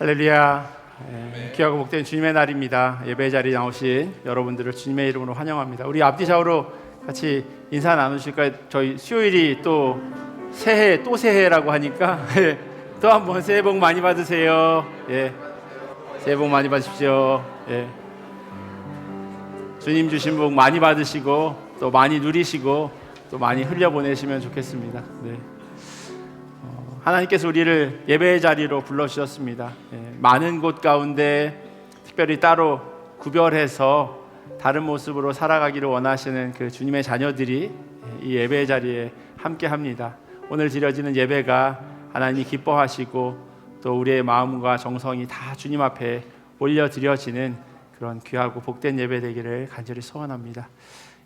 할렐루야. 귀하고 복된 주님의 날입니다. 예배 자리에 나오신 여러분들을 주님의 이름으로 환영합니다. 우리 앞뒤 좌우로 같이 인사 나누실까요? 저희 수요일이 또 새해라고 하니까 또 한번 새해 복 많이 받으세요. 새해 복 많이 받으십시오. 주님 주신 복 많이 받으시고 또 많이 누리시고 또 많이 흘려보내시면 좋겠습니다. 하나님께서 우리를 예배의 자리로 불러주셨습니다. 많은 곳 가운데 특별히 따로 구별해서 다른 모습으로 살아가기를 원하시는 그 주님의 자녀들이 이 예배의 자리에 함께합니다. 오늘 드려지는 예배가 하나님이 기뻐하시고 또 우리의 마음과 정성이 다 주님 앞에 올려드려지는 그런 귀하고 복된 예배 되기를 간절히 소원합니다.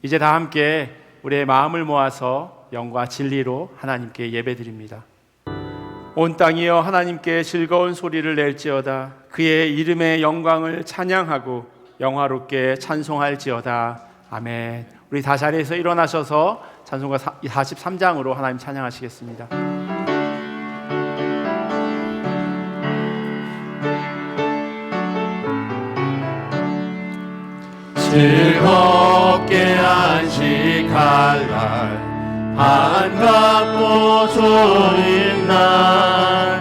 이제 다 함께 우리의 마음을 모아서 영과 진리로 하나님께 예배드립니다. 온 땅이여 하나님께 즐거운 소리를 낼지어다. 그의 이름의 영광을 찬양하고 영화롭게 찬송할지어다. 아멘. 우리 다 자리에서 일어나셔서 찬송가 43장으로 하나님 찬양하시겠습니다. 즐겁게 안식할 날 반갑고 좋은 날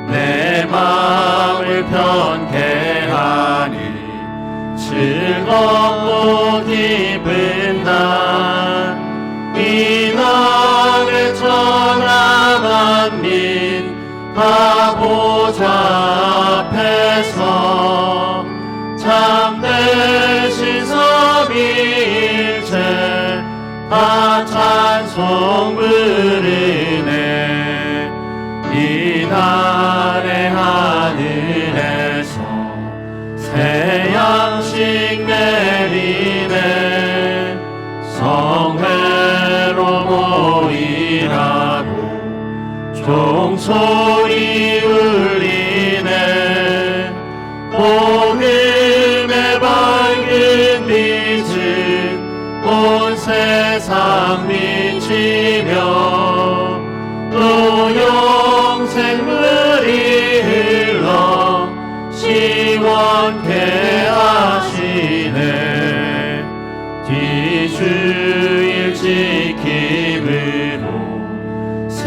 내 마음을 편케 하니 즐겁고 기쁜 날 이 날에 천하 만민 다 보좌 앞에서 참되신 삼위일체 다 찬송 부르네. 이 날에 하늘에서 새 양식 내리네. 성회로 모이라고 종소리 울리네. 복음의 밝은 빛은 온 세상 비치며 또 영생물이 흘러 시원케 하시네. 뒤주일 지킴으로 새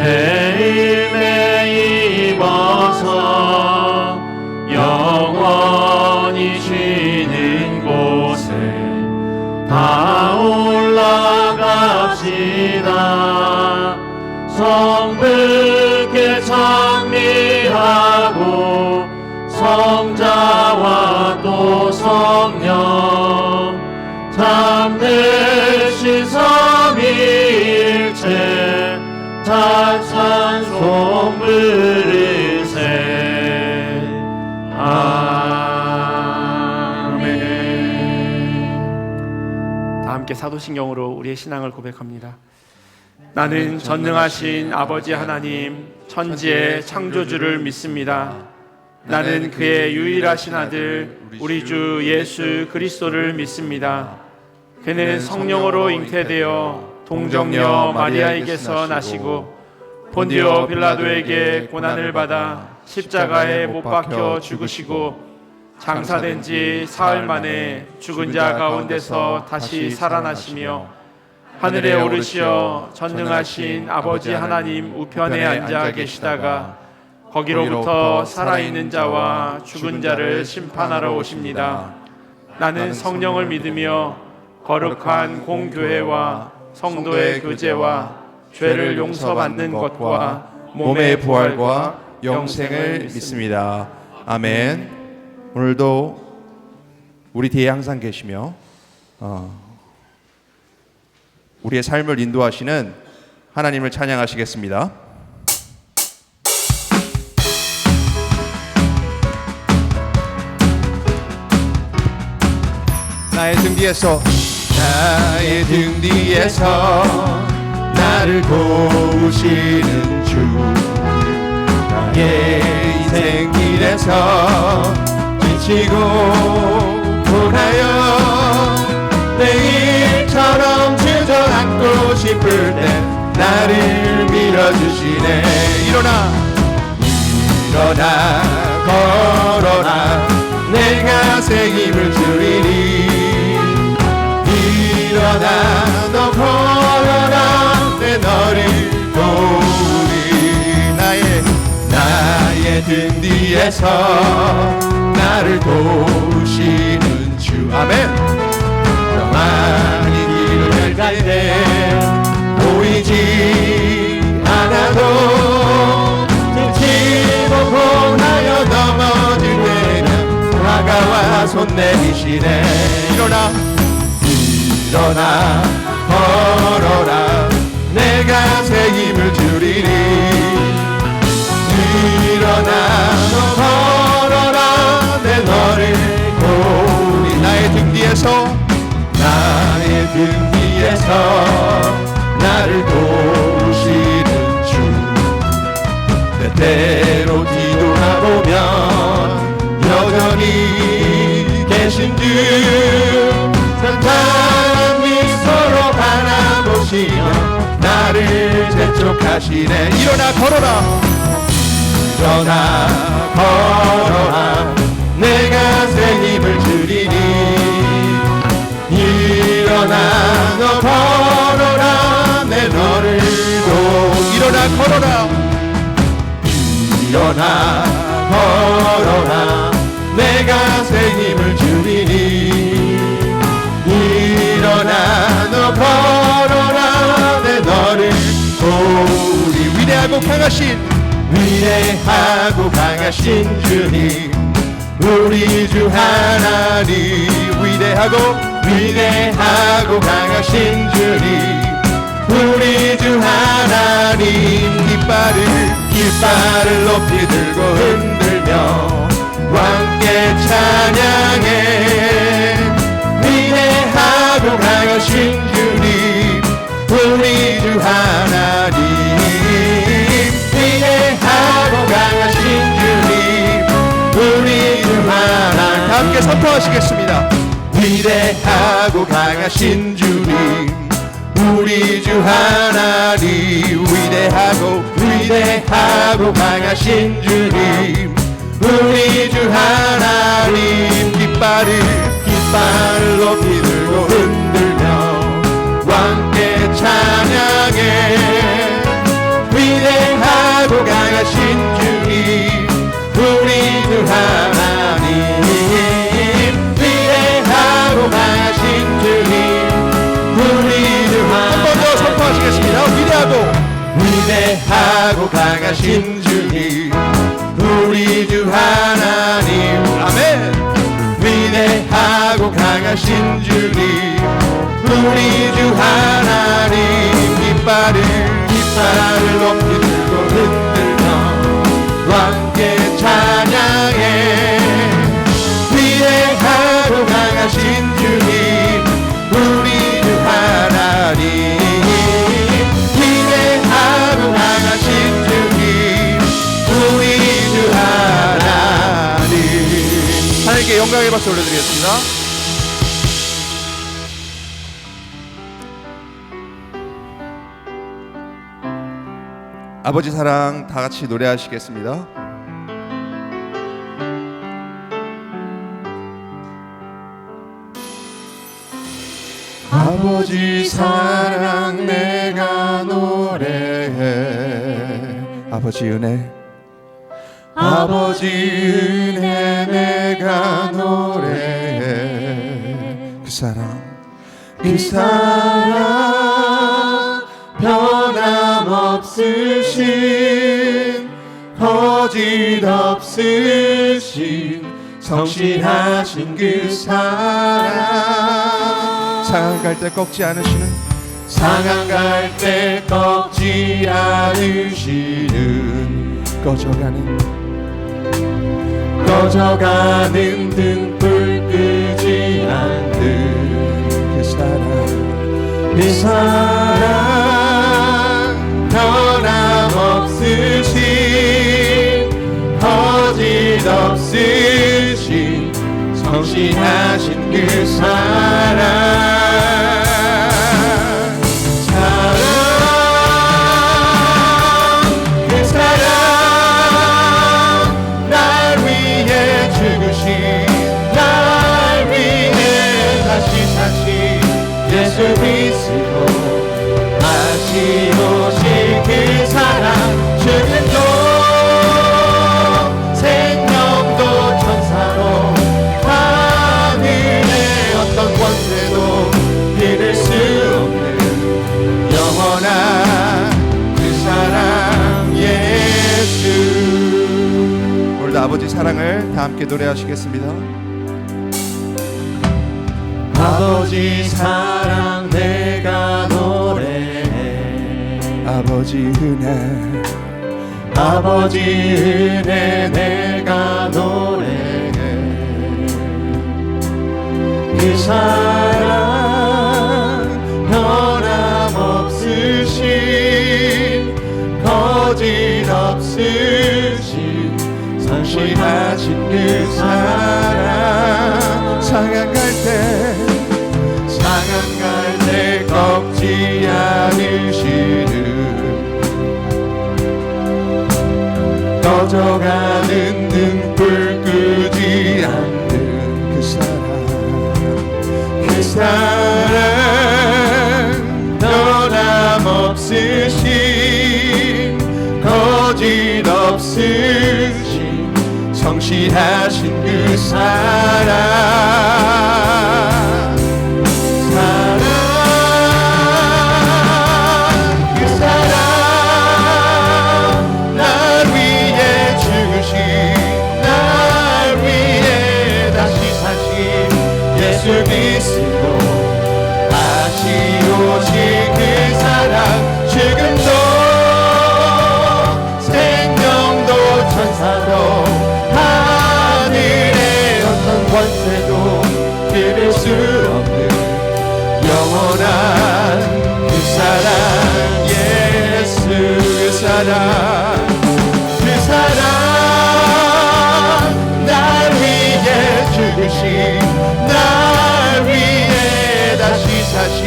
은혜 입어서 영원히 쉬는 곳에 다 올라갑시다. 성부께 찬미하고 성자와 또 성령 참되신 삼위일체 찬송 부르세. 아멘. 다 함께 사도신경으로 우리의 신앙을 고백합니다. 나는 전능하신 아버지 하나님 천지의 창조주를 믿습니다. 나는 그의 유일하신 아들 우리 주 예수 그리스도를 믿습니다. 그는 성령으로 잉태되어 동정녀 마리아에게서 나시고 본디오 빌라도에게 고난을 받아 십자가에 못 박혀 죽으시고 장사된 지 사흘 만에 죽은 자 가운데서 다시 살아나시며 하늘에 오르시어 전능하신 아버지 하나님 우편에 앉아 계시다가 거기로부터 살아있는 자와 죽은 자를 심판하러 오십니다. 나는 성령을 믿으며 거룩한 공교회와 성도의 교제와 죄를 용서받는 것과 몸의 부활과 영생을 믿습니다. 아멘. 오늘도 우리 뒤에 항상 계시며 우리의 삶을 인도하시는 하나님을 찬양하시겠습니다. 나의 등 뒤에서 나를 도우시는 주, 나의 인생 길에서 지치고 고나여 내일처럼 주저앉고 싶을 때 나를 밀어주시네. 일어나 걸어 새 힘을 주리니 일어나 너 걸어라 내 너를 도우리 나의 등 뒤에서 나를 도우시는 주 아멘 많이 길을 갈 때 보이지 않아도 등치고 고나여 넘어질 때는 다가와 손 내미시네 일어나 걸어라 내가 새 힘을 주리니 일어나 너 걸어라 내 너를 도우리 나의 등 뒤에서 나를 도우시는 주 때때로 뒤돌아보면 여전히 계신 주 산탄 미소로 바라보시며 나를 재촉하시네 일어나 걸어라 내가 새 힘을 주리니 일어나 너 걸어라 내 너를 일어나 걸어라 내가 새 힘을 주리니 일어나 너 걸어라 내 너를 도우리 위대하고 강하신 주님 우리 주 하나님 위대하고 강하신 주님 우리 주 하나님 깃발을 높이 들고 흔들며 함께 찬양해 위대하고 강하신 주님 우리 주 하나님 위대하고 강하신 주님 우리 주 하나님 함께 선포하시겠습니다 위대하고 강하신 주님 우리 주 하나님 위대하고 강하신 주님 우리 주 하나님 깃발을 높이 들고 흔들며 함께 찬양해 위대하고 강하신 주님 우리 주 하나님 위대하고 강하신 주님 우리 주 하나님 한 번 더 선포하시겠습니다 위대하고 강하신 주님 우리 주 하나님 아멘 위대하고 강하신 주님 우리 주 하나님 깃발을 높이 들고 흔들며 함께 찬양해 위대하고 강하신 주님 우리 주 하나님 위대하고 강하신 주님 우리 주 하나님 하나님께 영광의 박수 올려드리겠습니다. 아버지 사랑 다 같이 노래하시겠습니다. 아버지 사랑 내가 노래해 아버지 은혜 내가 노래해 그 사랑 변함없으신 거짓 없으신 성실하신 그 사랑 상한 갈 때 꺾지 않으시는 꺼져가는 등불 끄지 않는 그 사랑 변함없으신 거짓 없으신 성실하신 그 사랑 그 사랑 날 위해 죽으신 날 아버지 사랑을 다 함께 노래하시겠습니다. 아버지 사랑 내가 노래해. 아버지 은혜, 아버지 은혜 내가 노래해. 그 사랑 변함없으신 거짓없으신 성실하신 그 사랑 상한 갈 때 꺾지 않으시는 꺼져가는 등불 끄지 않는 그 사랑 변함없으신 거짓없으신 성실하신 그 사랑 예수 그리스도 다시 오신 그 사랑 지금도 생명도 천사도 하늘의 어떤 권세도 끊을 수 없는 영원한 그 사랑 예수 그 사랑 날 위해 죽으신 날 위해 다시 사신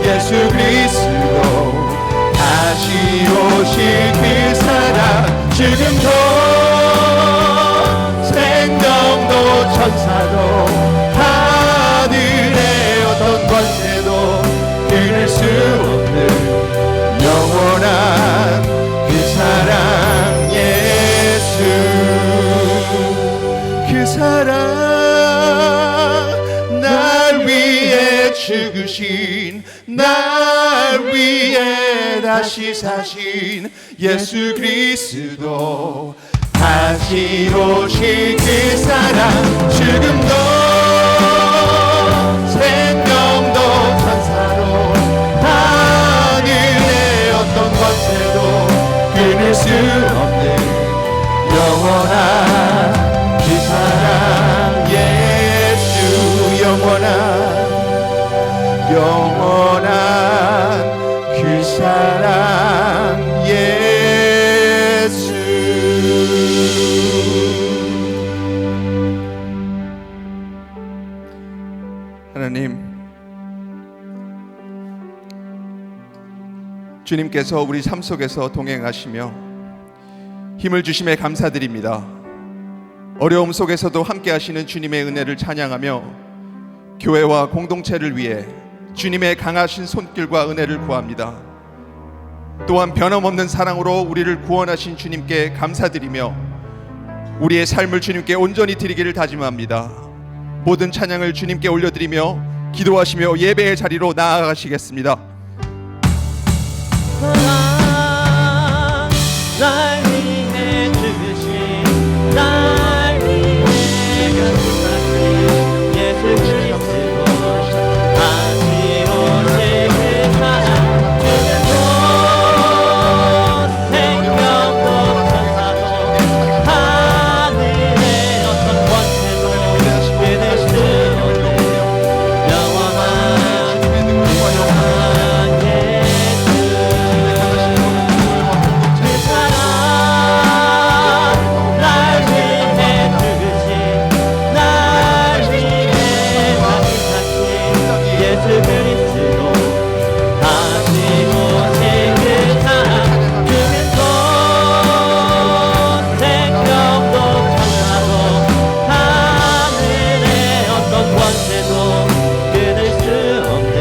예수 그리스도 다시 오신 그 사랑 지금도 생명도 천사도 하늘의 어떤 권세도 끊을 수 없는 영원한 그 사랑 예수 그 사랑 날 위해 죽으신 날 위해 다시 사신 예수 그리스도 다시 오신 그 사랑 지금도 생명도 천사로 하늘의 어떤 권세도 끊을 수 없는 영원한 그 사랑 예수 영원한 그 사랑 예수 하나님, 주님께서 우리 삶 속에서 동행하시며 힘을 주심에 감사드립니다. 어려움 속에서도 함께 하시는 주님의 은혜를 찬양하며 교회와 공동체를 위해 주님의 강하신 손길과 은혜를 구합니다. 또한 변함없는 사랑으로 우리를 구원하신 주님께 감사드리며 우리의 삶을 주님께 온전히 드리기를 다짐합니다. 모든 찬양을 주님께 올려드리며 기도하시며 예배의 자리로 나아가시겠습니다. 날 위해 죽으신 날 위해 가슴하신 예수 그리스도 다시 오신 그 사랑 지금도 생명도 천사도 하늘의 어떤 권세도 끊을 수 없는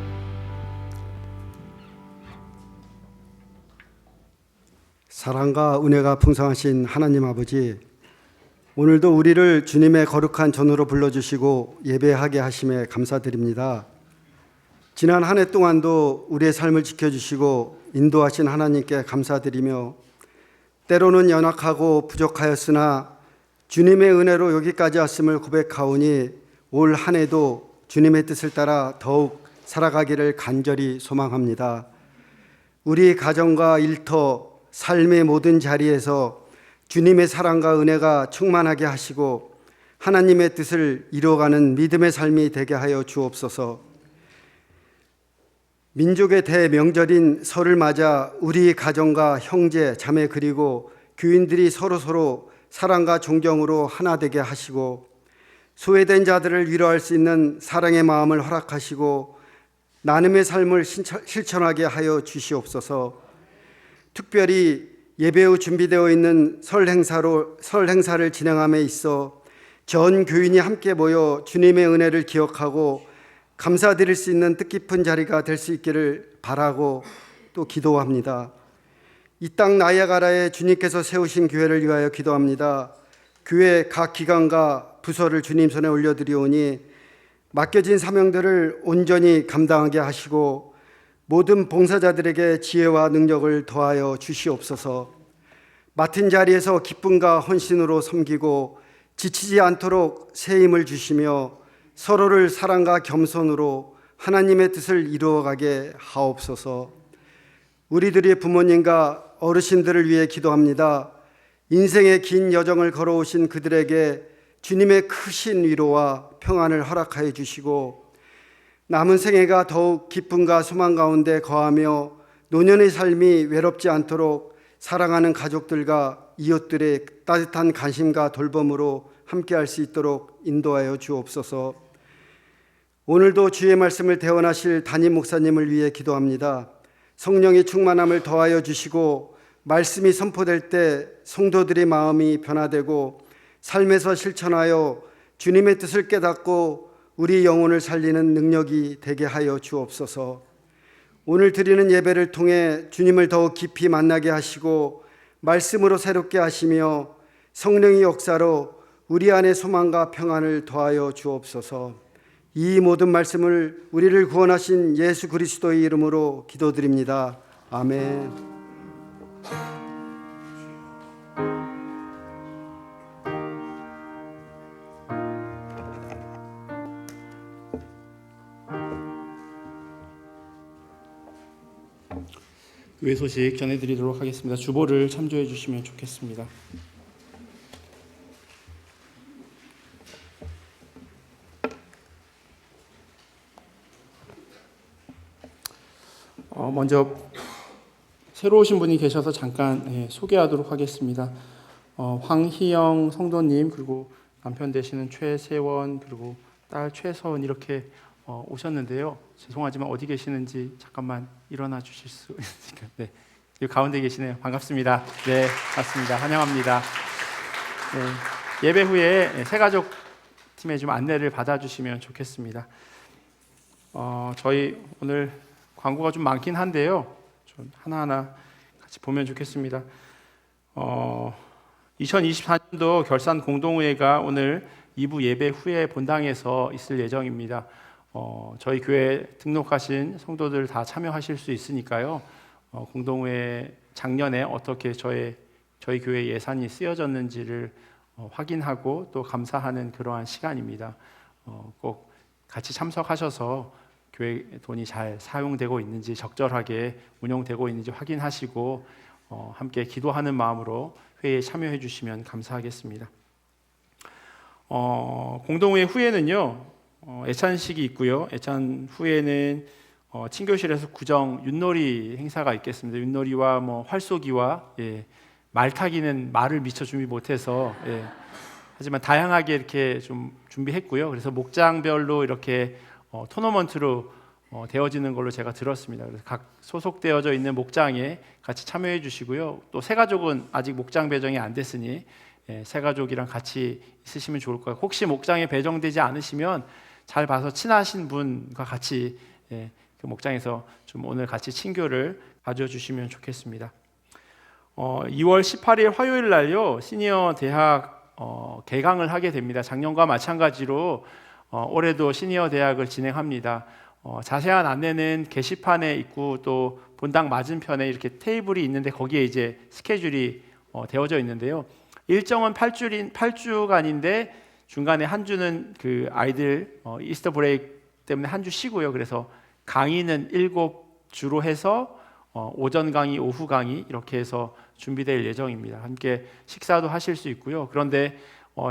영원한 사랑과 은혜가 풍성하신 하나님 아버지, 오늘도 우리를 주님의 거룩한 전으로 불러주시고 예배하게 하심에 감사드립니다. 지난 한 해 동안도 우리의 삶을 지켜주시고 인도하신 하나님께 감사드리며 때로는 연약하고 부족하였으나 주님의 은혜로 여기까지 왔음을 고백하오니 올 한 해도 주님의 뜻을 따라 더욱 살아가기를 간절히 소망합니다. 우리 가정과 일터, 삶의 모든 자리에서 주님의 사랑과 은혜가 충만하게 하시고 하나님의 뜻을 이루어가는 믿음의 삶이 되게 하여 주옵소서. 민족의 대명절인 설을 맞아 우리 가정과 형제, 자매 그리고 교인들이 서로서로 사랑과 존경으로 하나 되게 하시고 소외된 자들을 위로할 수 있는 사랑의 마음을 허락하시고 나눔의 삶을 실천하게 하여 주시옵소서. 특별히 예배 후 준비되어 있는 설 행사를 진행함에 있어 전 교인이 함께 모여 주님의 은혜를 기억하고 감사드릴 수 있는 뜻깊은 자리가 될 수 있기를 바라고 또 기도합니다. 이 땅 나야가라에 주님께서 세우신 교회를 위하여 기도합니다. 교회 각 기관과 부서를 주님 손에 올려드리오니 맡겨진 사명들을 온전히 감당하게 하시고 모든 봉사자들에게 지혜와 능력을 더하여 주시옵소서. 맡은 자리에서 기쁨과 헌신으로 섬기고 지치지 않도록 새 힘을 주시며 서로를 사랑과 겸손으로 하나님의 뜻을 이루어가게 하옵소서. 우리들의 부모님과 어르신들을 위해 기도합니다. 인생의 긴 여정을 걸어오신 그들에게 주님의 크신 위로와 평안을 허락하여 주시고 남은 생애가 더욱 기쁨과 소망 가운데 거하며 노년의 삶이 외롭지 않도록 사랑하는 가족들과 이웃들의 따뜻한 관심과 돌봄으로 함께할 수 있도록 인도하여 주옵소서. 오늘도 주의 말씀을 대언하실 담임 목사님을 위해 기도합니다. 성령의 충만함을 더하여 주시고 말씀이 선포될 때 성도들의 마음이 변화되고 삶에서 실천하여 주님의 뜻을 깨닫고 우리 영혼을 살리는 능력이 되게 하여 주옵소서. 오늘 드리는 예배를 통해 주님을 더욱 깊이 만나게 하시고 말씀으로 새롭게 하시며 성령의 역사로 우리 안에 소망과 평안을 더하여 주옵소서. 이 모든 말씀을 우리를 구원하신 예수 그리스도의 이름으로 기도드립니다. 아멘. 교회 소식 전해드리도록 하겠습니다. 주보를 참조해 주시면 좋겠습니다. 먼저 새로 오신 분이 계셔서 잠깐 소개하도록 하겠습니다. 황희영 성도님, 그리고 남편 되시는 최세원, 그리고 딸 최서은 이렇게 오셨는데요. 죄송하지만 어디 계시는지 잠깐만 일어나 주실 수 있을까요? 네, 여기 가운데 계시네요. 반갑습니다. 네, 맞습니다. 환영합니다. 네, 예배 후에 새가족 팀에 좀 안내를 받아주시면 좋겠습니다. 저희 오늘 광고가 좀 많긴 한데요. 좀 하나하나 같이 보면 좋겠습니다. 2024년도 결산 공동회의가 오늘 2부 예배 후에 본당에서 있을 예정입니다. 저희 교회 등록하신 성도들 다 참여하실 수 있으니까요. 공동회 작년에 어떻게 저희 교회 예산이 쓰여졌는지를 확인하고 또 감사하는 그러한 시간입니다. 꼭 같이 참석하셔서 교회 돈이 잘 사용되고 있는지, 적절하게 운영되고 있는지 확인하시고 함께 기도하는 마음으로 회의에 참여해 주시면 감사하겠습니다. 공동회 후에는요, 애찬식이 있고요. 애찬 후에는 친교실에서 구정 윷놀이 행사가 있겠습니다. 윷놀이와 활쏘기와 말타기는 말을 미처 준비 못해서 하지만 다양하게 이렇게 좀 준비했고요. 그래서 목장별로 이렇게 토너먼트로 되어지는 걸로 제가 들었습니다. 그래서 각 소속되어져 있는 목장에 같이 참여해 주시고요. 또 새가족은 아직 목장 배정이 안 됐으니 새가족이랑 같이 있으시면 좋을 거예요. 혹시 목장에 배정되지 않으시면 잘 봐서 친하신 분과 같이 그 목장에서 좀 오늘 같이 친교를 가져주시면 좋겠습니다. 2월 18일 화요일 날요, 시니어 대학 개강을 하게 됩니다. 작년과 마찬가지로 올해도 시니어 대학을 진행합니다. 자세한 안내는 게시판에 있고 또 본당 맞은편에 이렇게 테이블이 있는데 거기에 이제 스케줄이 되어져 있는데요. 일정은 8주간인데 중간에 한 주는 그 아이들 이스터 브레이크 때문에 한 주 쉬고요. 그래서 강의는 7주로 해서 오전 강의, 오후 강의 이렇게 해서 준비될 예정입니다. 함께 식사도 하실 수 있고요. 그런데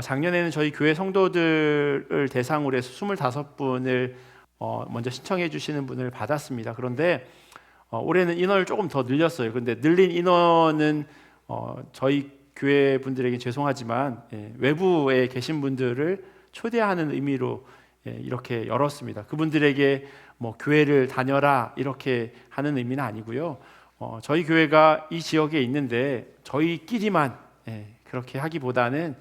작년에는 저희 교회 성도들을 대상으로 해서 25분을 먼저 신청해 주시는 분을 받았습니다. 그런데 올해는 인원을 조금 더 늘렸어요. 그런데 늘린 인원은 저희 교회 분들에게 죄송하지만 외부에 계신 분들을 초대하는 의미로 이렇게 열었습니다. 그분들에게 뭐 교회를 다녀라 이렇게 하는 의미는 아니고요. 저희 교회가 이 지역에 있는데 저희끼리만 그렇게 하기보다는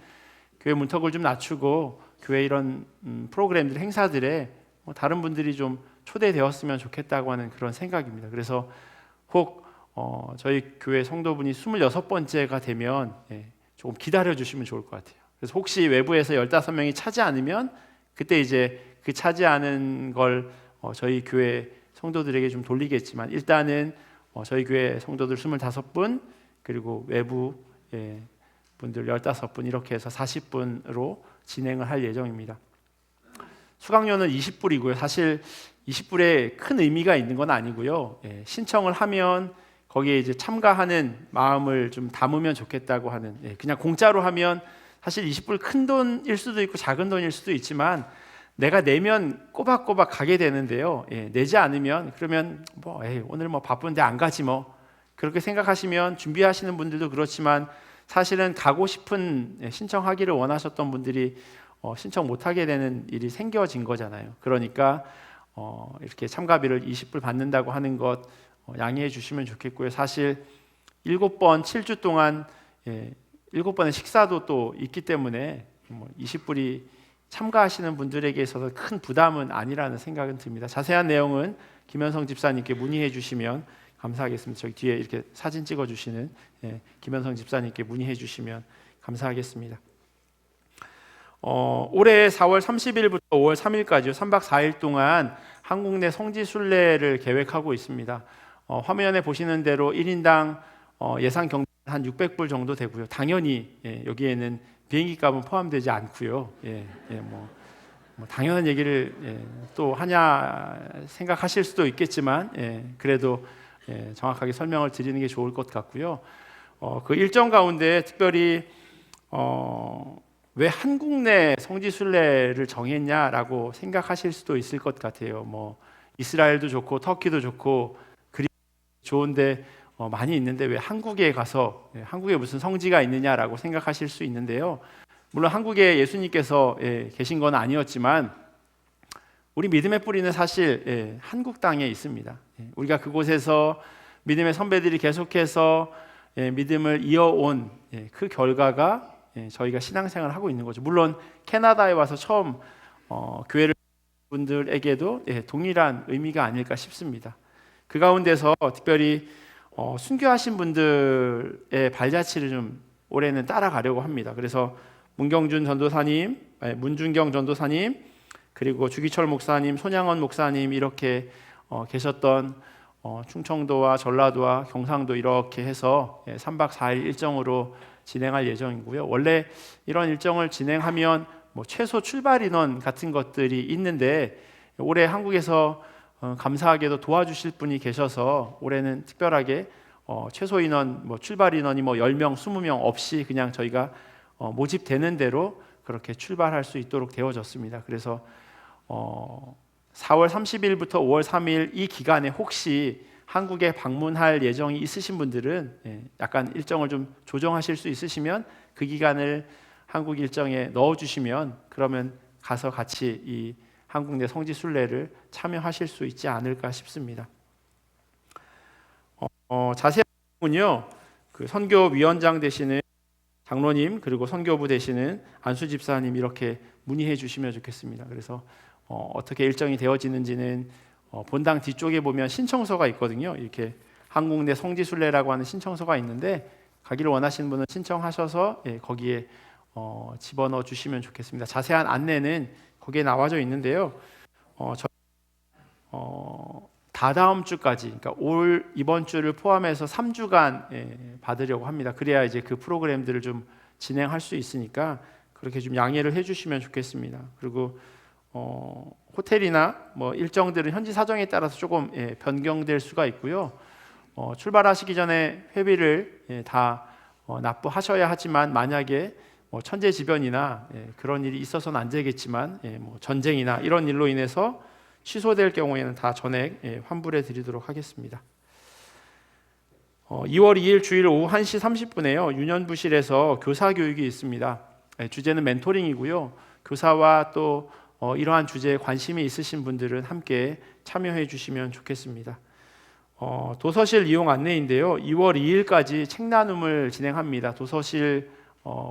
교회 문턱을 좀 낮추고 교회 이런 프로그램들 행사들에 다른 분들이 좀 초대되었으면 좋겠다고 하는 그런 생각입니다. 그래서 혹 저희 교회 성도분이 26번째가 되면 조금 기다려 주시면 좋을 것 같아요. 그래서 혹시 외부에서 15명이 차지 않으면 그때 이제 그 차지하는 걸 저희 교회 성도들에게 좀 돌리겠지만 일단은 저희 교회 성도들 25분 그리고 외부 분들 15분 이렇게 해서 40분으로 진행을 할 예정입니다. 수강료는 20불이고요. 사실 20불에 큰 의미가 있는 건 아니고요. 신청을 하면 거기에 이제 참가하는 마음을 좀 담으면 좋겠다고 하는 그냥 공짜로 하면 사실 20불 큰 돈일 수도 있고 작은 돈일 수도 있지만 내가 내면 꼬박꼬박 가게 되는데요. 내지 않으면 그러면 오늘 뭐 바쁜데 안 가지 뭐 그렇게 생각하시면 준비하시는 분들도 그렇지만 사실은 가고 싶은 신청하기를 원하셨던 분들이 신청 못하게 되는 일이 생겨진 거잖아요. 그러니까 이렇게 참가비를 20불 받는다고 하는 것 양해해 주시면 좋겠고요. 사실 7번 7주 동안 7번의 식사도 또 있기 때문에 20불이 참가하시는 분들에게 있어서 큰 부담은 아니라는 생각은 듭니다. 자세한 내용은 김현성 집사님께 문의해 주시면 감사하겠습니다. 저기 뒤에 이렇게 사진 찍어 주시는 김현성 집사님께 문의해 주시면 감사하겠습니다. 올해 4월 30일부터 5월 3일까지요. 3박 4일 동안 한국 내 성지 순례를 계획하고 있습니다. 화면에 보시는 대로 1인당 예상 경비 한 600불 정도 되고요. 당연히 여기에는 비행기 값은 포함되지 않고요. 뭐 당연한 얘기를 또 하냐 생각하실 수도 있겠지만 그래도 정확하게 설명을 드리는 게 좋을 것 같고요. 그 일정 가운데 특별히 왜 한국 내 성지 순례를 정했냐라고 생각하실 수도 있을 것 같아요. 뭐 이스라엘도 좋고 터키도 좋고 그리스 좋은데 많이 있는데 왜 한국에 가서 한국에 무슨 성지가 있느냐라고 생각하실 수 있는데요. 물론 한국에 예수님께서 계신 건 아니었지만 우리 믿음의 뿌리는 사실 한국 땅에 있습니다. 우리가 그곳에서 믿음의 선배들이 계속해서 믿음을 이어온 그 결과가 저희가 신앙생활을 하고 있는 거죠. 물론 캐나다에 와서 처음 교회를 분들에게도 동일한 의미가 아닐까 싶습니다. 그 가운데서 특별히 순교하신 분들의 발자취를 좀 올해는 따라가려고 합니다. 그래서 문경준 전도사님, 문준경 전도사님, 그리고 주기철 목사님, 손양원 목사님 이렇게 계셨던 충청도와 전라도와 경상도 이렇게 해서 3박 4일 일정으로 진행할 예정이고요. 원래 이런 일정을 진행하면 최소 출발 인원 같은 것들이 있는데 올해 한국에서 감사하게도 도와주실 분이 계셔서 올해는 특별하게 최소 인원 출발 인원이 10명, 20명 없이 그냥 저희가 모집되는 대로 그렇게 출발할 수 있도록 되어졌습니다. 그래서 4월 30일부터 5월 3일 이 기간에 혹시 한국에 방문할 예정이 있으신 분들은 약간 일정을 좀 조정하실 수 있으시면 그 기간을 한국 일정에 넣어주시면 그러면 가서 같이 이 한국 내 성지 순례를 참여하실 수 있지 않을까 싶습니다. 자세한 내용은요, 그 선교위원장 되시는 장로님 그리고 선교부 되시는 안수 집사님 이렇게 문의해 주시면 좋겠습니다. 그래서 어떻게 일정이 되어지는지는 본당 뒤쪽에 보면 신청서가 있거든요. 이렇게 한국 내 성지 순례라고 하는 신청서가 있는데 가기를 원하시는 분은 신청하셔서 거기에 집어넣어 주시면 좋겠습니다. 자세한 안내는 거기에 나와져 있는데요. 다다음 주까지, 그러니까 이번 주를 포함해서 3주간 받으려고 합니다. 그래야 이제 그 프로그램들을 좀 진행할 수 있으니까 그렇게 좀 양해를 해주시면 좋겠습니다. 그리고 호텔이나 뭐 일정들은 현지 사정에 따라서 조금 변경될 수가 있고요. 출발하시기 전에 회비를 다 납부하셔야 하지만 만약에 뭐 천재지변이나 그런 일이 있어서는 안 되겠지만 뭐 전쟁이나 이런 일로 인해서 취소될 경우에는 다 전액 환불해 드리도록 하겠습니다. 2월 2일 주일 오후 1시 30분에요. 유년부실에서 교사 교육이 있습니다. 주제는 멘토링이고요. 교사와 또 이러한 주제에 관심이 있으신 분들은 함께 참여해 주시면 좋겠습니다. 도서실 이용 안내인데요. 2월 2일까지 책 나눔을 진행합니다. 도서실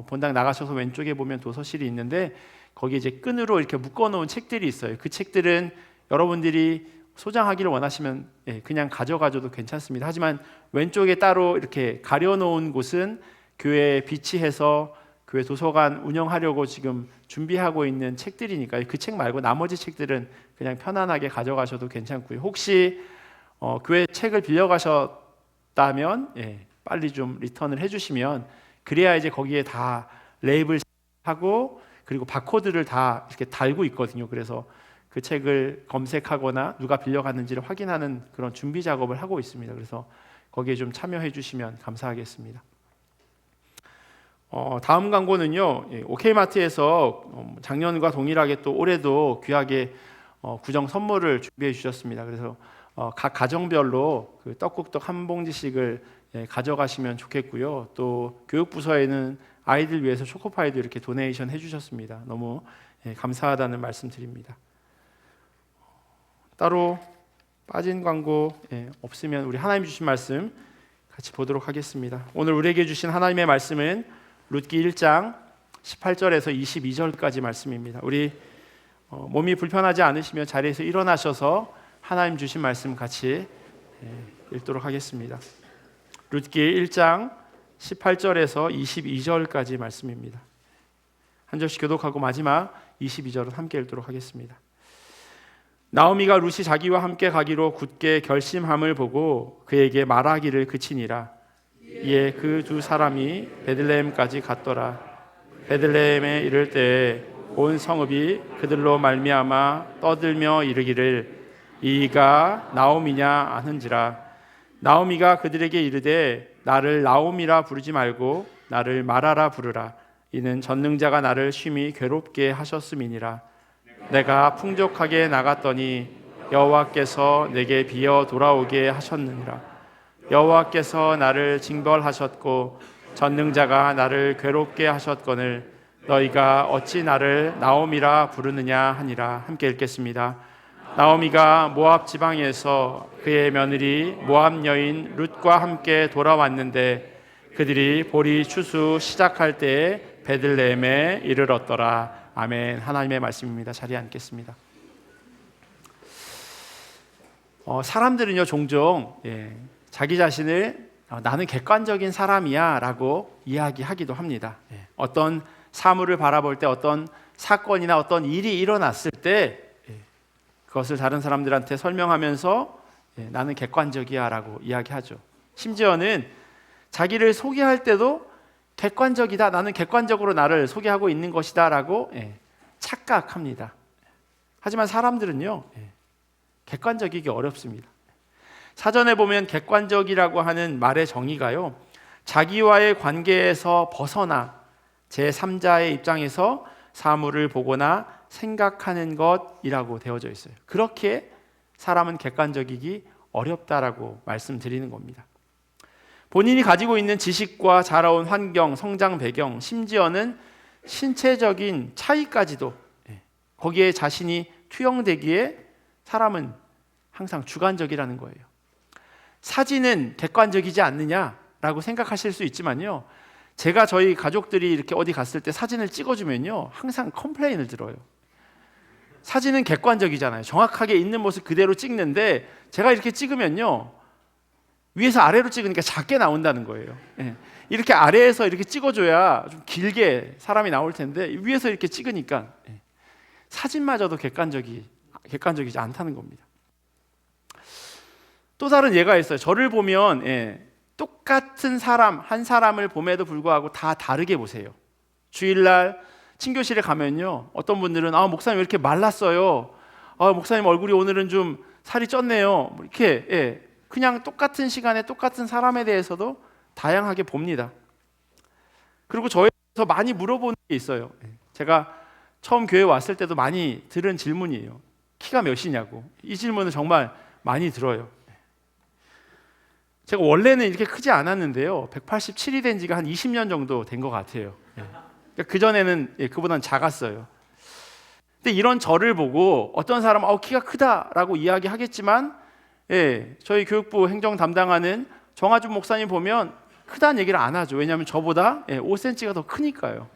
본당 나가셔서 왼쪽에 보면 도서실이 있는데 거기에 이제 끈으로 이렇게 묶어놓은 책들이 있어요. 그 책들은 여러분들이 소장하기를 원하시면 그냥 가져가줘도 괜찮습니다. 하지만 왼쪽에 따로 이렇게 가려놓은 곳은 교회에 비치해서 교회 도서관 운영하려고 지금 준비하고 있는 책들이니까요. 그 책 말고 나머지 책들은 그냥 편안하게 가져가셔도 괜찮고요. 혹시 교회 책을 빌려가셨다면 빨리 좀 리턴을 해주시면 그래야 이제 거기에 다 레이블 하고 그리고 바코드를 다 이렇게 달고 있거든요. 그래서 그 책을 검색하거나 누가 빌려갔는지를 확인하는 그런 준비 작업을 하고 있습니다. 그래서 거기에 좀 참여해 주시면 감사하겠습니다. 다음 광고는요. OK마트에서 작년과 동일하게 또 올해도 귀하게 구정 선물을 준비해 주셨습니다. 그래서 각 가정별로 그 떡국떡 한 봉지씩을 가져가시면 좋겠고요. 또 교육부서에는 아이들 위해서 초코파이도 이렇게 도네이션 해주셨습니다. 너무 감사하다는 말씀 드립니다. 따로 빠진 광고 없으면 우리 하나님 주신 말씀 같이 보도록 하겠습니다. 오늘 우리에게 주신 하나님의 말씀은 룻기 1장 18절에서 22절까지 말씀입니다. 우리 몸이 불편하지 않으시면 자리에서 일어나셔서 하나님 주신 말씀 같이 읽도록 하겠습니다. 룻기 1장 18절에서 22절까지 말씀입니다. 한 절씩 교독하고 마지막 22절은 함께 읽도록 하겠습니다. 나오미가 룻이 자기와 함께 가기로 굳게 결심함을 보고 그에게 말하기를 그치니라. 이에 그 두 사람이 베들레헴까지 갔더라. 베들레헴에 이를 때에 온 성읍이 그들로 말미암아 떠들며 이르기를 이가 나오미냐 하는지라. 나오미가 그들에게 이르되 나를 나오미라 부르지 말고 나를 마라라 부르라. 이는 전능자가 나를 심히 괴롭게 하셨음이니라. 내가 풍족하게 나갔더니 여호와께서 내게 비어 돌아오게 하셨느니라. 여호와께서 나를 징벌하셨고 전능자가 나를 괴롭게 하셨거늘 너희가 어찌 나를 나오미라 부르느냐 하니라. 함께 읽겠습니다. 나오미가 모압 지방에서 그의 며느리 모압 여인 룻과 함께 돌아왔는데 그들이 보리 추수 시작할 때에 베들레헴에 이르렀더라. 아멘. 하나님의 말씀입니다. 자리에 앉겠습니다. 사람들은요 종종 자기 자신을 나는 객관적인 사람이야 라고 이야기하기도 합니다. 어떤 사물을 바라볼 때 어떤 사건이나 어떤 일이 일어났을 때 그것을 다른 사람들한테 설명하면서 나는 객관적이야 라고 이야기하죠. 심지어는 자기를 소개할 때도 객관적이다, 나는 객관적으로 나를 소개하고 있는 것이다 라고 착각합니다. 하지만 사람들은요 객관적이기 어렵습니다. 사전에 보면 객관적이라고 하는 말의 정의가요 자기와의 관계에서 벗어나 제3자의 입장에서 사물을 보거나 생각하는 것이라고 되어져 있어요. 그렇게 사람은 객관적이기 어렵다라고 말씀드리는 겁니다. 본인이 가지고 있는 지식과 자라온 환경, 성장 배경, 심지어는 신체적인 차이까지도 거기에 자신이 투영되기에 사람은 항상 주관적이라는 거예요. 사진은 객관적이지 않느냐라고 생각하실 수 있지만요. 제가 저희 가족들이 이렇게 어디 갔을 때 사진을 찍어주면요. 항상 컴플레인을 들어요. 사진은 객관적이잖아요. 정확하게 있는 모습 그대로 찍는데 제가 이렇게 찍으면요. 위에서 아래로 찍으니까 작게 나온다는 거예요. 이렇게 아래에서 이렇게 찍어줘야 좀 길게 사람이 나올 텐데 위에서 이렇게 찍으니까 사진마저도 객관적이지 않다는 겁니다. 또 다른 예가 있어요. 저를 보면 똑같은 사람 한 사람을 봄에도 불구하고 다 다르게 보세요. 주일날 친교실에 가면요, 어떤 분들은 목사님 왜 이렇게 말랐어요? 목사님 얼굴이 오늘은 좀 살이 쪘네요. 뭐 이렇게 그냥 똑같은 시간에 똑같은 사람에 대해서도 다양하게 봅니다. 그리고 저에 대해서 많이 물어보는 게 있어요. 제가 처음 교회 왔을 때도 많이 들은 질문이에요. 키가 몇이냐고. 이 질문을 정말 많이 들어요. 제가 원래는 이렇게 크지 않았는데요, 187이 된 지가 한 20년 정도 된 것 같아요. 그전에는 그보다는 작았어요. 근데 이런 저를 보고 어떤 사람은 키가 크다라고 이야기하겠지만, 저희 교육부 행정 담당하는 정하준 목사님 보면 크다는 얘기를 안 하죠. 왜냐하면 저보다 5cm가 더 크니까요.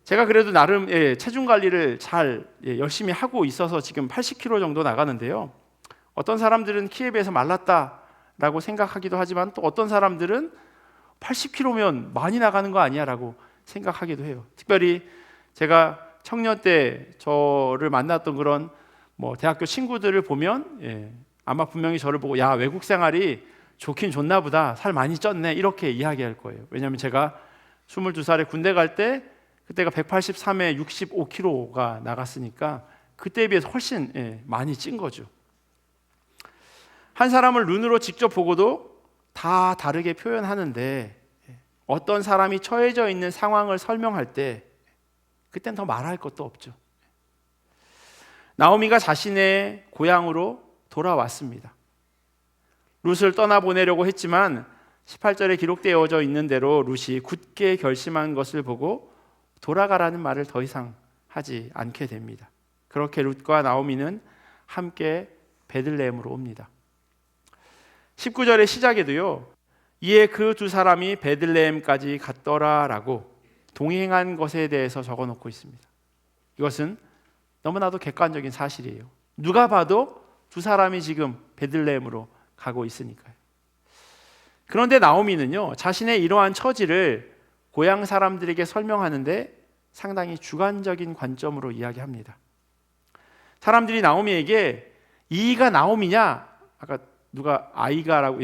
제가 그래도 나름 체중 관리를 잘 열심히 하고 있어서 지금 80kg 정도 나가는데요, 어떤 사람들은 키에 비해서 말랐다라고 생각하기도 하지만 또 어떤 사람들은 80kg면 많이 나가는 거 아니야 라고 생각하기도 해요. 특별히 제가 청년 때 저를 만났던 그런 대학교 친구들을 보면 아마 분명히 저를 보고 야, 외국 생활이 좋긴 좋나 보다, 살 많이 쪘네, 이렇게 이야기할 거예요. 왜냐하면 제가 22살에 군대 갈 때 그때가 183에 65kg가 나갔으니까 그때에 비해서 훨씬 많이 찐 거죠. 한 사람을 눈으로 직접 보고도 다 다르게 표현하는데 어떤 사람이 처해져 있는 상황을 설명할 때 그땐 더 말할 것도 없죠. 나오미가 자신의 고향으로 돌아왔습니다. 룻을 떠나보내려고 했지만 18절에 기록되어져 있는 대로 룻이 굳게 결심한 것을 보고 돌아가라는 말을 더 이상 하지 않게 됩니다. 그렇게 룻과 나오미는 함께 베들레헴으로 옵니다. 19절의 시작에도요, 이에 그 두 사람이 베들레헴까지 갔더라라고 동행한 것에 대해서 적어놓고 있습니다. 이것은 너무나도 객관적인 사실이에요. 누가 봐도 두 사람이 지금 베들레헴으로 가고 있으니까요. 그런데 나오미는요, 자신의 이러한 처지를 고향 사람들에게 설명하는데 상당히 주관적인 관점으로 이야기합니다. 사람들이 나오미에게 이가 나오미냐? 아까 누가 아이가라고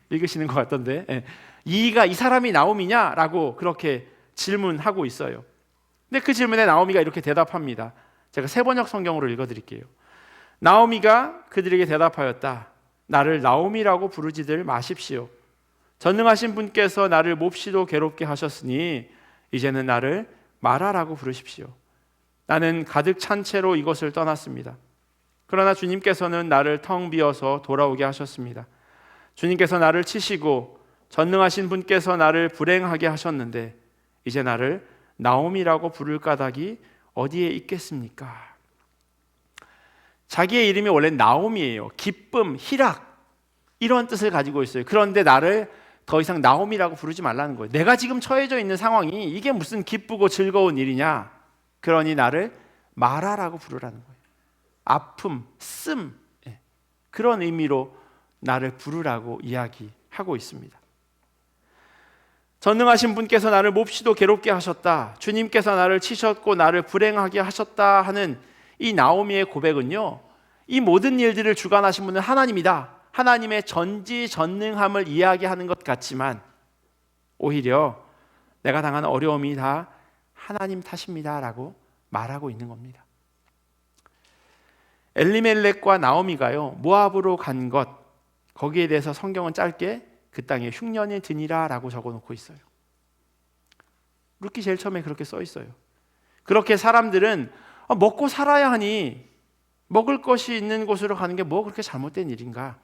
읽으시는 것 같던데, 이가 이 사람이 나오미냐라고 그렇게 질문하고 있어요. 근데 그 질문에 나오미가 이렇게 대답합니다. 제가 세번역 성경으로 읽어드릴게요. 나오미가 그들에게 대답하였다. 나를 나오미라고 부르지들 마십시오. 전능하신 분께서 나를 몹시도 괴롭게 하셨으니 이제는 나를 마라라고 부르십시오. 나는 가득 찬 채로 이곳을 떠났습니다. 그러나 주님께서는 나를 텅 비어서 돌아오게 하셨습니다. 주님께서 나를 치시고 전능하신 분께서 나를 불행하게 하셨는데 이제 나를 나오미라고 부를 까닭이 어디에 있겠습니까? 자기의 이름이 원래 나오미예요. 기쁨, 희락, 이런 뜻을 가지고 있어요. 그런데 나를 더 이상 나오미라고 부르지 말라는 거예요. 내가 지금 처해져 있는 상황이 이게 무슨 기쁘고 즐거운 일이냐? 그러니 나를 마라라고 부르라는 거예요. 아픔, 씀, 그런 의미로 나를 부르라고 이야기하고 있습니다. 전능하신 분께서 나를 몹시도 괴롭게 하셨다. 주님께서 나를 치셨고 나를 불행하게 하셨다 하는 이 나오미의 고백은요, 이 모든 일들을 주관하신 분은 하나님이다, 하나님의 전지전능함을 이야기하는 것 같지만 오히려 내가 당한 어려움이 다 하나님 탓입니다 라고 말하고 있는 겁니다. 엘리멜렉과 나오미가요, 모압으로 간 것, 거기에 대해서 성경은 짧게 그 땅에 흉년이 드니라 라고 적어놓고 있어요. 룻기 제일 처음에 그렇게 써 있어요. 그렇게 사람들은 먹고 살아야 하니 먹을 것이 있는 곳으로 가는 게 뭐 그렇게 잘못된 일인가?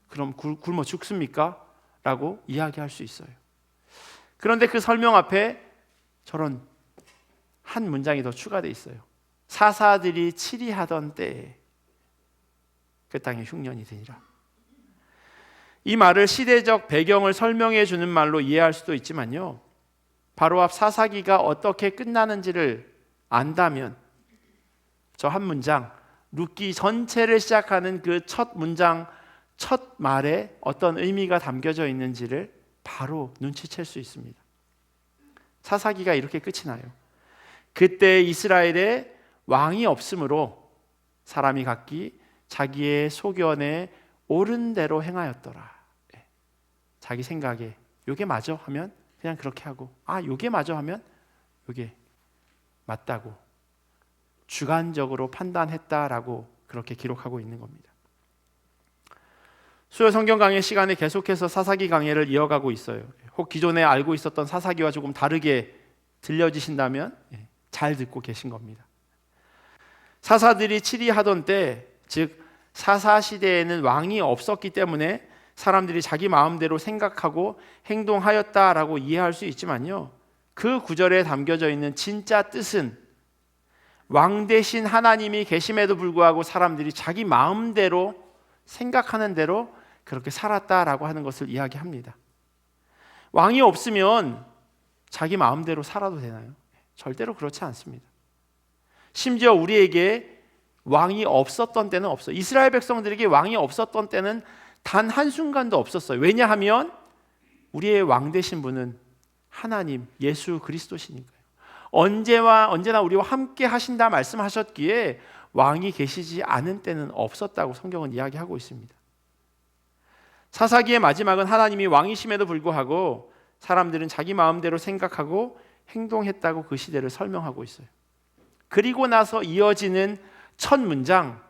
그럼 굶어 죽습니까? 라고 이야기할 수 있어요. 그런데 그 설명 앞에 저런 한 문장이 더 추가되어 있어요. 사사들이 치리하던 때에 그 땅에 흉년이 되니라. 이 말을 시대적 배경을 설명해 주는 말로 이해할 수도 있지만요, 바로 앞 사사기가 어떻게 끝나는지를 안다면 저 한 문장, 룻기 전체를 시작하는 그 첫 문장, 첫 말에 어떤 의미가 담겨져 있는지를 바로 눈치챌 수 있습니다. 사사기가 이렇게 끝이 나요. 그때 이스라엘에 왕이 없으므로 사람이 각기 자기의 소견에 옳은 대로 행하였더라. 자기 생각에 요게 맞아 하면 그냥 그렇게 하고, 요게 맞아 하면 요게 맞다고 주관적으로 판단했다라고 그렇게 기록하고 있는 겁니다. 수요 성경 강의 시간에 계속해서 사사기 강해를 이어가고 있어요. 혹 기존에 알고 있었던 사사기와 조금 다르게 들려지신다면 잘 듣고 계신 겁니다. 사사들이 치리하던 때, 즉 사사 시대에는 왕이 없었기 때문에 사람들이 자기 마음대로 생각하고 행동하였다라고 이해할 수 있지만요, 그 구절에 담겨져 있는 진짜 뜻은 왕 대신 하나님이 계심에도 불구하고 사람들이 자기 마음대로 생각하는 대로 그렇게 살았다라고 하는 것을 이야기합니다. 왕이 없으면 자기 마음대로 살아도 되나요? 절대로 그렇지 않습니다. 심지어 우리에게 왕이 없었던 때는 없어요. 이스라엘 백성들에게 왕이 없었던 때는 단 한순간도 없었어요. 왜냐하면 우리의 왕 되신 분은 하나님, 예수 그리스도시니까요. 언제나 우리와 함께 하신다 말씀하셨기에 왕이 계시지 않은 때는 없었다고 성경은 이야기하고 있습니다. 사사기의 마지막은 하나님이 왕이심에도 불구하고 사람들은 자기 마음대로 생각하고 행동했다고 그 시대를 설명하고 있어요. 그리고 나서 이어지는 첫 문장,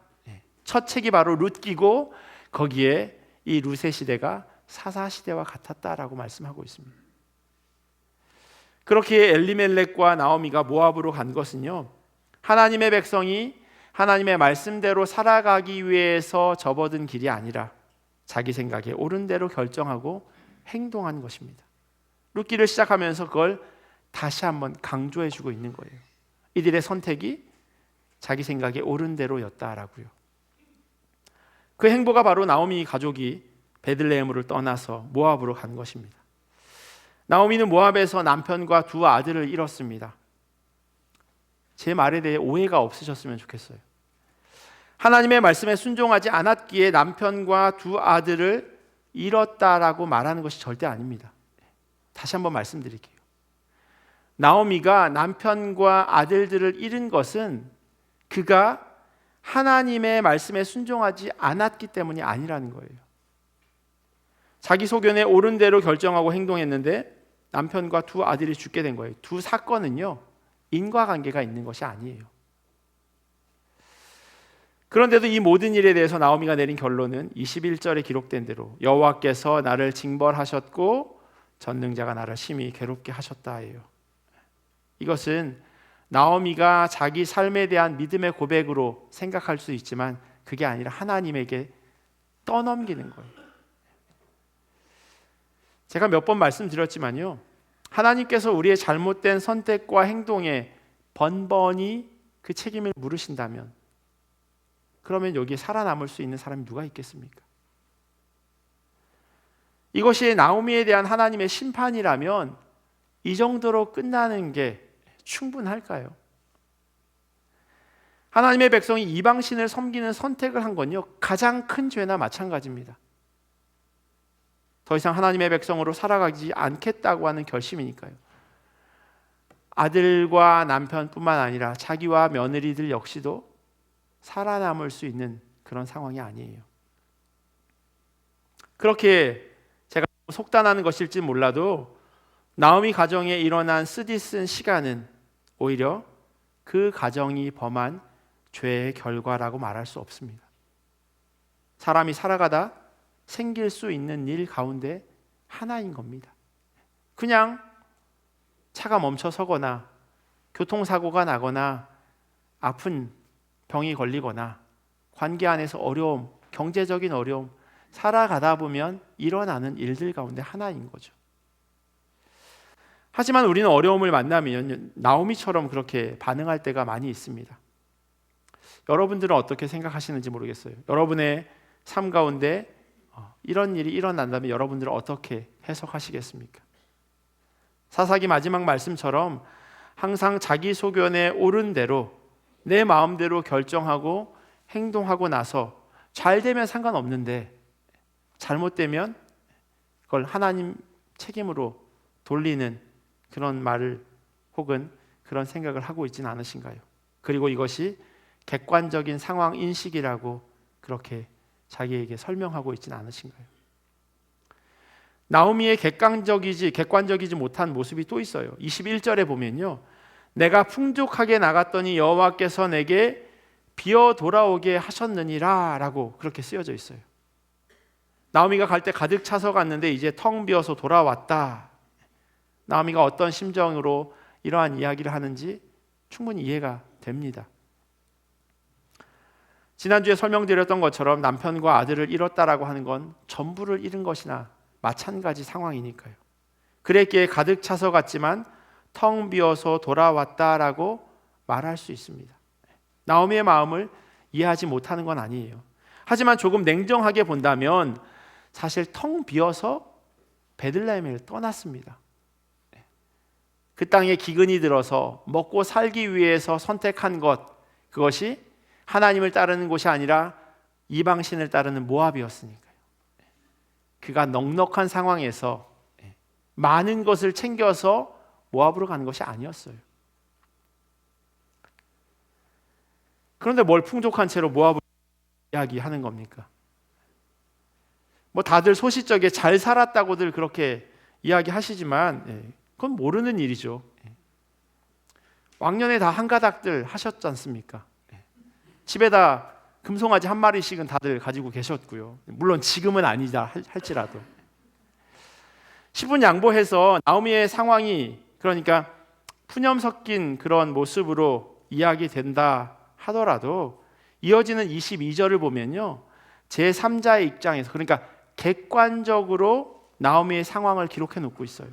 첫 책이 바로 룻기고 거기에 이 룻의 시대가 사사 시대와 같았다라고 말씀하고 있습니다. 그렇게 엘리멜렉과 나오미가 모압으로 간 것은요, 하나님의 백성이 하나님의 말씀대로 살아가기 위해서 접어든 길이 아니라 자기 생각에 옳은 대로 결정하고 행동한 것입니다. 룻기를 시작하면서 그걸 다시 한번 강조해 주고 있는 거예요. 이들의 선택이 자기 생각에 옳은 대로였다라고요. 그 행보가 바로 나오미 가족이 베들레헴으로 떠나서 모압으로 간 것입니다. 나오미는 모압에서 남편과 두 아들을 잃었습니다. 제 말에 대해 오해가 없으셨으면 좋겠어요. 하나님의 말씀에 순종하지 않았기에 남편과 두 아들을 잃었다라고 말하는 것이 절대 아닙니다. 다시 한번 말씀드릴게요. 나오미가 남편과 아들들을 잃은 것은 그가 하나님의 말씀에 순종하지 않았기 때문이 아니라는 거예요. 자기 소견에 옳은 대로 결정하고 행동했는데 남편과 두 아들이 죽게 된 거예요. 두 사건은요, 인과관계가 있는 것이 아니에요. 그런데도 이 모든 일에 대해서 나오미가 내린 결론은 21절에 기록된 대로 여호와께서 나를 징벌하셨고 전능자가 나를 심히 괴롭게 하셨다예요. 이것은 나오미가 자기 삶에 대한 믿음의 고백으로 생각할 수 있지만 그게 아니라 하나님에게 떠넘기는 거예요. 제가 몇 번 말씀드렸지만요, 하나님께서 우리의 잘못된 선택과 행동에 번번이 그 책임을 물으신다면 그러면 여기에 살아남을 수 있는 사람이 누가 있겠습니까? 이것이 나오미에 대한 하나님의 심판이라면 이 정도로 끝나는 게 충분할까요? 하나님의 백성이 이방신을 섬기는 선택을 한 건요, 가장 큰 죄나 마찬가지입니다. 더 이상 하나님의 백성으로 살아가지 않겠다고 하는 결심이니까요. 아들과 남편뿐만 아니라 자기와 며느리들 역시도 살아남을 수 있는 그런 상황이 아니에요. 그렇게 제가 속단하는 것일지 몰라도 나오미 가정에 일어난 쓰디쓴 시간은 오히려 그 가정이 범한 죄의 결과라고 말할 수 없습니다. 사람이 살아가다 생길 수 있는 일 가운데 하나인 겁니다. 그냥 차가 멈춰 서거나 교통사고가 나거나 아픈 병이 걸리거나 관계 안에서 어려움, 경제적인 어려움, 살아가다 보면 일어나는 일들 가운데 하나인 거죠. 하지만 우리는 어려움을 만나면 나오미처럼 그렇게 반응할 때가 많이 있습니다. 여러분들은 어떻게 생각하시는지 모르겠어요. 여러분의 삶 가운데 이런 일이 일어난다면 여러분들은 어떻게 해석하시겠습니까? 사사기 마지막 말씀처럼 항상 자기 소견에 옳은 대로 내 마음대로 결정하고 행동하고 나서 잘 되면 상관없는데 잘못되면 그걸 하나님 책임으로 돌리는 그런 말을 혹은 그런 생각을 하고 있지는 않으신가요? 그리고 이것이 객관적인 상황 인식이라고 그렇게 자기에게 설명하고 있지는 않으신가요? 나오미의 객관적이지 못한 모습이 또 있어요. 21절에 보면요, 내가 풍족하게 나갔더니 여호와께서 내게 비어 돌아오게 하셨느니라 라고 그렇게 쓰여져 있어요. 나오미가 갈 때 가득 차서 갔는데 이제 텅 비어서 돌아왔다. 나오미가 어떤 심정으로 이러한 이야기를 하는지 충분히 이해가 됩니다. 지난주에 설명드렸던 것처럼 남편과 아들을 잃었다라고 하는 건 전부를 잃은 것이나 마찬가지 상황이니까요. 그랬기에 가득 차서 갔지만 텅 비어서 돌아왔다라고 말할 수 있습니다. 나오미의 마음을 이해하지 못하는 건 아니에요. 하지만 조금 냉정하게 본다면 사실 텅 비어서 베들레헴을 떠났습니다. 그 땅에 기근이 들어서 먹고 살기 위해서 선택한 것, 그것이 하나님을 따르는 곳이 아니라 이방신을 따르는 모압이었으니까요. 그가 넉넉한 상황에서 많은 것을 챙겨서 모압으로 가는 것이 아니었어요. 그런데 뭘 풍족한 채로 모압을 이야기하는 겁니까? 뭐 다들 소시적에 잘 살았다고들 그렇게 이야기하시지만 그건 모르는 일이죠. 왕년에 다 한가닥들 하셨지 않습니까? 집에다 금송아지 한 마리씩은 다들 가지고 계셨고요. 물론 지금은 아니다 할지라도 10분 양보해서 나오미의 상황이 그러니까 푸념 섞인 그런 모습으로 이야기된다 하더라도 이어지는 22절을 보면요, 제3자의 입장에서, 그러니까 객관적으로 나오미의 상황을 기록해 놓고 있어요.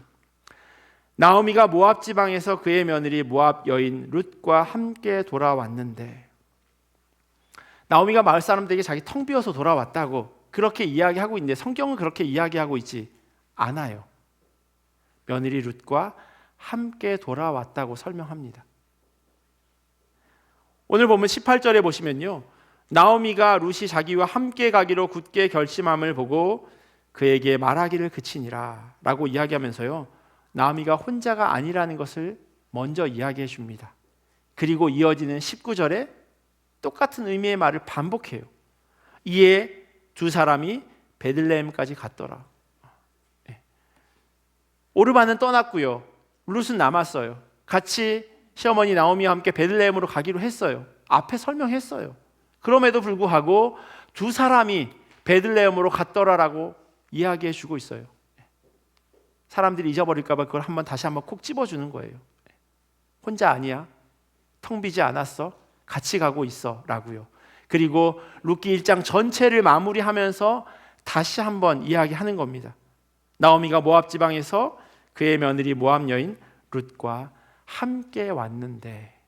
나오미가 모압 지방에서 그의 며느리 모압 여인 룻과 함께 돌아왔는데, 나오미가 마을 사람들에게 자기 텅 비어서 돌아왔다고 그렇게 이야기하고 있는데 성경은 그렇게 이야기하고 있지 않아요. 며느리 룻과 함께 돌아왔다고 설명합니다. 오늘 보면 18절에 보시면요, 나오미가 룻이 자기와 함께 가기로 굳게 결심함을 보고 그에게 말하기를 그치니라 라고 이야기하면서요, 나오미가 혼자가 아니라는 것을 먼저 이야기해 줍니다. 그리고 이어지는 19절에 똑같은 의미의 말을 반복해요. 이에 두 사람이 베들레헴까지 갔더라. 오르반은 떠났고요, 룻은 남았어요. 같이 시어머니 나오미와 함께 베들레헴으로 가기로 했어요. 앞에 설명했어요. 그럼에도 불구하고 두 사람이 베들레헴으로 갔더라라고 이야기해 주고 있어요. 사람들이 잊어버릴까 봐 그걸 다시 한번 콕 집어주는 거예요. 혼자 아니야, 텅 비지 않았어, 같이 가고 있어 라고요. 그리고 룻기 1장 전체를 마무리하면서 다시 한번 이야기하는 겁니다. 나오미가 모압 지방에서 그의 며느리 모압 여인 룻과 함께 왔는데,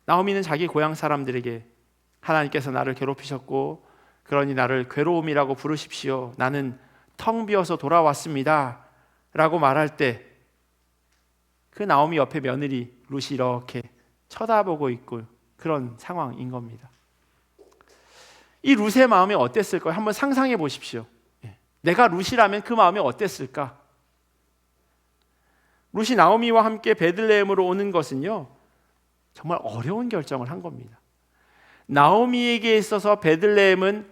나오미는 자기 고향 사람들에게 하나님께서 나를 괴롭히셨고 그러니 나를 괴로움이라고 부르십시오, 나는 텅 비어서 돌아왔습니다 라고 말할 때 그 나오미 옆에 며느리 룻이 이렇게 쳐다보고 있고 그런 상황인 겁니다. 이 룻의 마음이 어땠을까요? 한번 상상해 보십시오. 내가 룻이라면 그 마음이 어땠을까? 룻이 나오미와 함께 베들레헴으로 오는 것은요, 정말 어려운 결정을 한 겁니다. 나오미에게 있어서 베들레헴은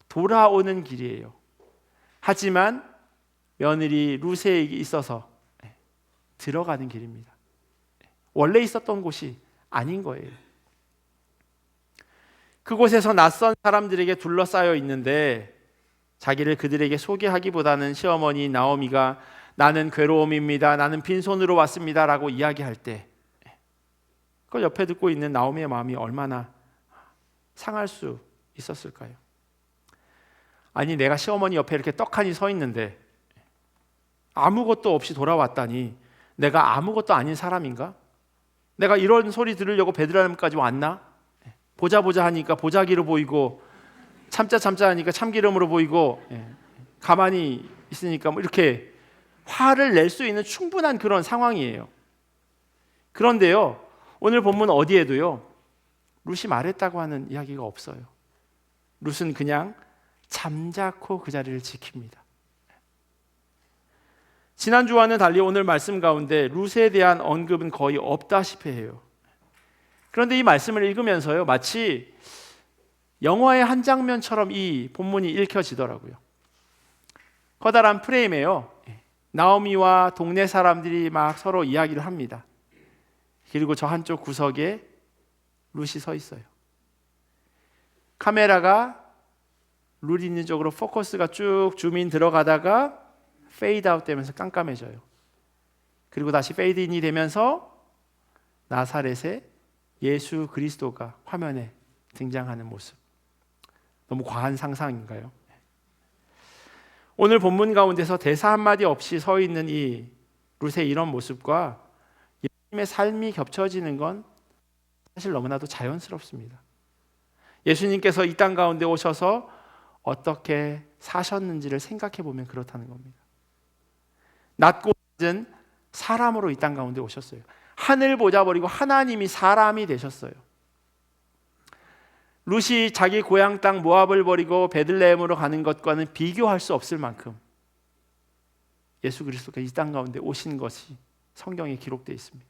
돌아오는 길이에요. 하지만 며느리 룻에게 있어서 들어가는 길입니다. 원래 있었던 곳이 아닌 거예요. 그곳에서 낯선 사람들에게 둘러싸여 있는데 자기를 그들에게 소개하기보다는 시어머니 나오미가 나는 괴로움입니다, 나는 빈손으로 왔습니다 라고 이야기할 때 그걸 옆에 듣고 있는 나오미의 마음이 얼마나 상할 수 있었을까요? 아니, 내가 시어머니 옆에 이렇게 떡하니 서 있는데 아무것도 없이 돌아왔다니 내가 아무것도 아닌 사람인가? 내가 이런 소리 들으려고 베들레헴까지 왔나? 보자 하니까 보자기로 보이고 참자 하니까 참기름으로 보이고 가만히 있으니까 뭐 이렇게 화를 낼 수 있는 충분한 그런 상황이에요. 그런데요, 오늘 본문 어디에도요 룻이 말했다고 하는 이야기가 없어요. 룻은 그냥 잠자코 그 자리를 지킵니다. 지난주와는 달리 오늘 말씀 가운데 룻에 대한 언급은 거의 없다시피 해요. 그런데 이 말씀을 읽으면서요, 마치 영화의 한 장면처럼 이 본문이 읽혀지더라고요. 커다란 프레임이에요. 나오미와 동네 사람들이 막 서로 이야기를 합니다. 그리고 저 한쪽 구석에 룻이 서 있어요. 카메라가 룻 있는 쪽으로 포커스가 쭉 줌인 들어가다가 페이드 아웃 되면서 깜깜해져요. 그리고 다시 페이드 인이 되면서 나사렛의 예수 그리스도가 화면에 등장하는 모습. 너무 과한 상상인가요? 오늘 본문 가운데서 대사 한마디 없이 서 있는 이 룻의 이런 모습과 예수님의 삶이 겹쳐지는 건 사실 너무나도 자연스럽습니다. 예수님께서 이 땅 가운데 오셔서 어떻게 사셨는지를 생각해 보면 그렇다는 겁니다. 낮고 낮은 사람으로 이 땅 가운데 오셨어요. 하늘 보자 버리고 하나님이 사람이 되셨어요. 룻이 자기 고향 땅 모압을 버리고 베들레헴으로 가는 것과는 비교할 수 없을 만큼 예수 그리스도가 이 땅 가운데 오신 것이 성경에 기록되어 있습니다.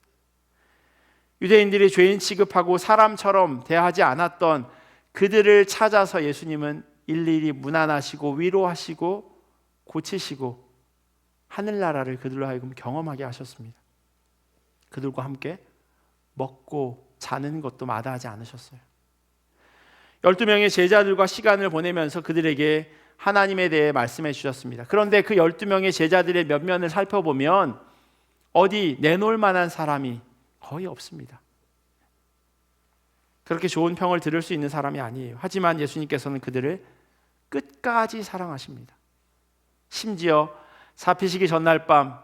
유대인들이 죄인 취급하고 사람처럼 대하지 않았던 그들을 찾아서 예수님은 일일이 문안하시고 위로하시고 고치시고 하늘나라를 그들로 하여금 경험하게 하셨습니다. 그들과 함께 먹고 자는 것도 마다하지 않으셨어요. 12명의 제자들과 시간을 보내면서 그들에게 하나님에 대해 말씀해 주셨습니다. 그런데 그 12명의 제자들의 면면을 살펴보면 어디 내놓을 만한 사람이 거의 없습니다. 그렇게 좋은 평을 들을 수 있는 사람이 아니에요. 하지만 예수님께서는 그들을 끝까지 사랑하십니다. 심지어 잡히시기 전날 밤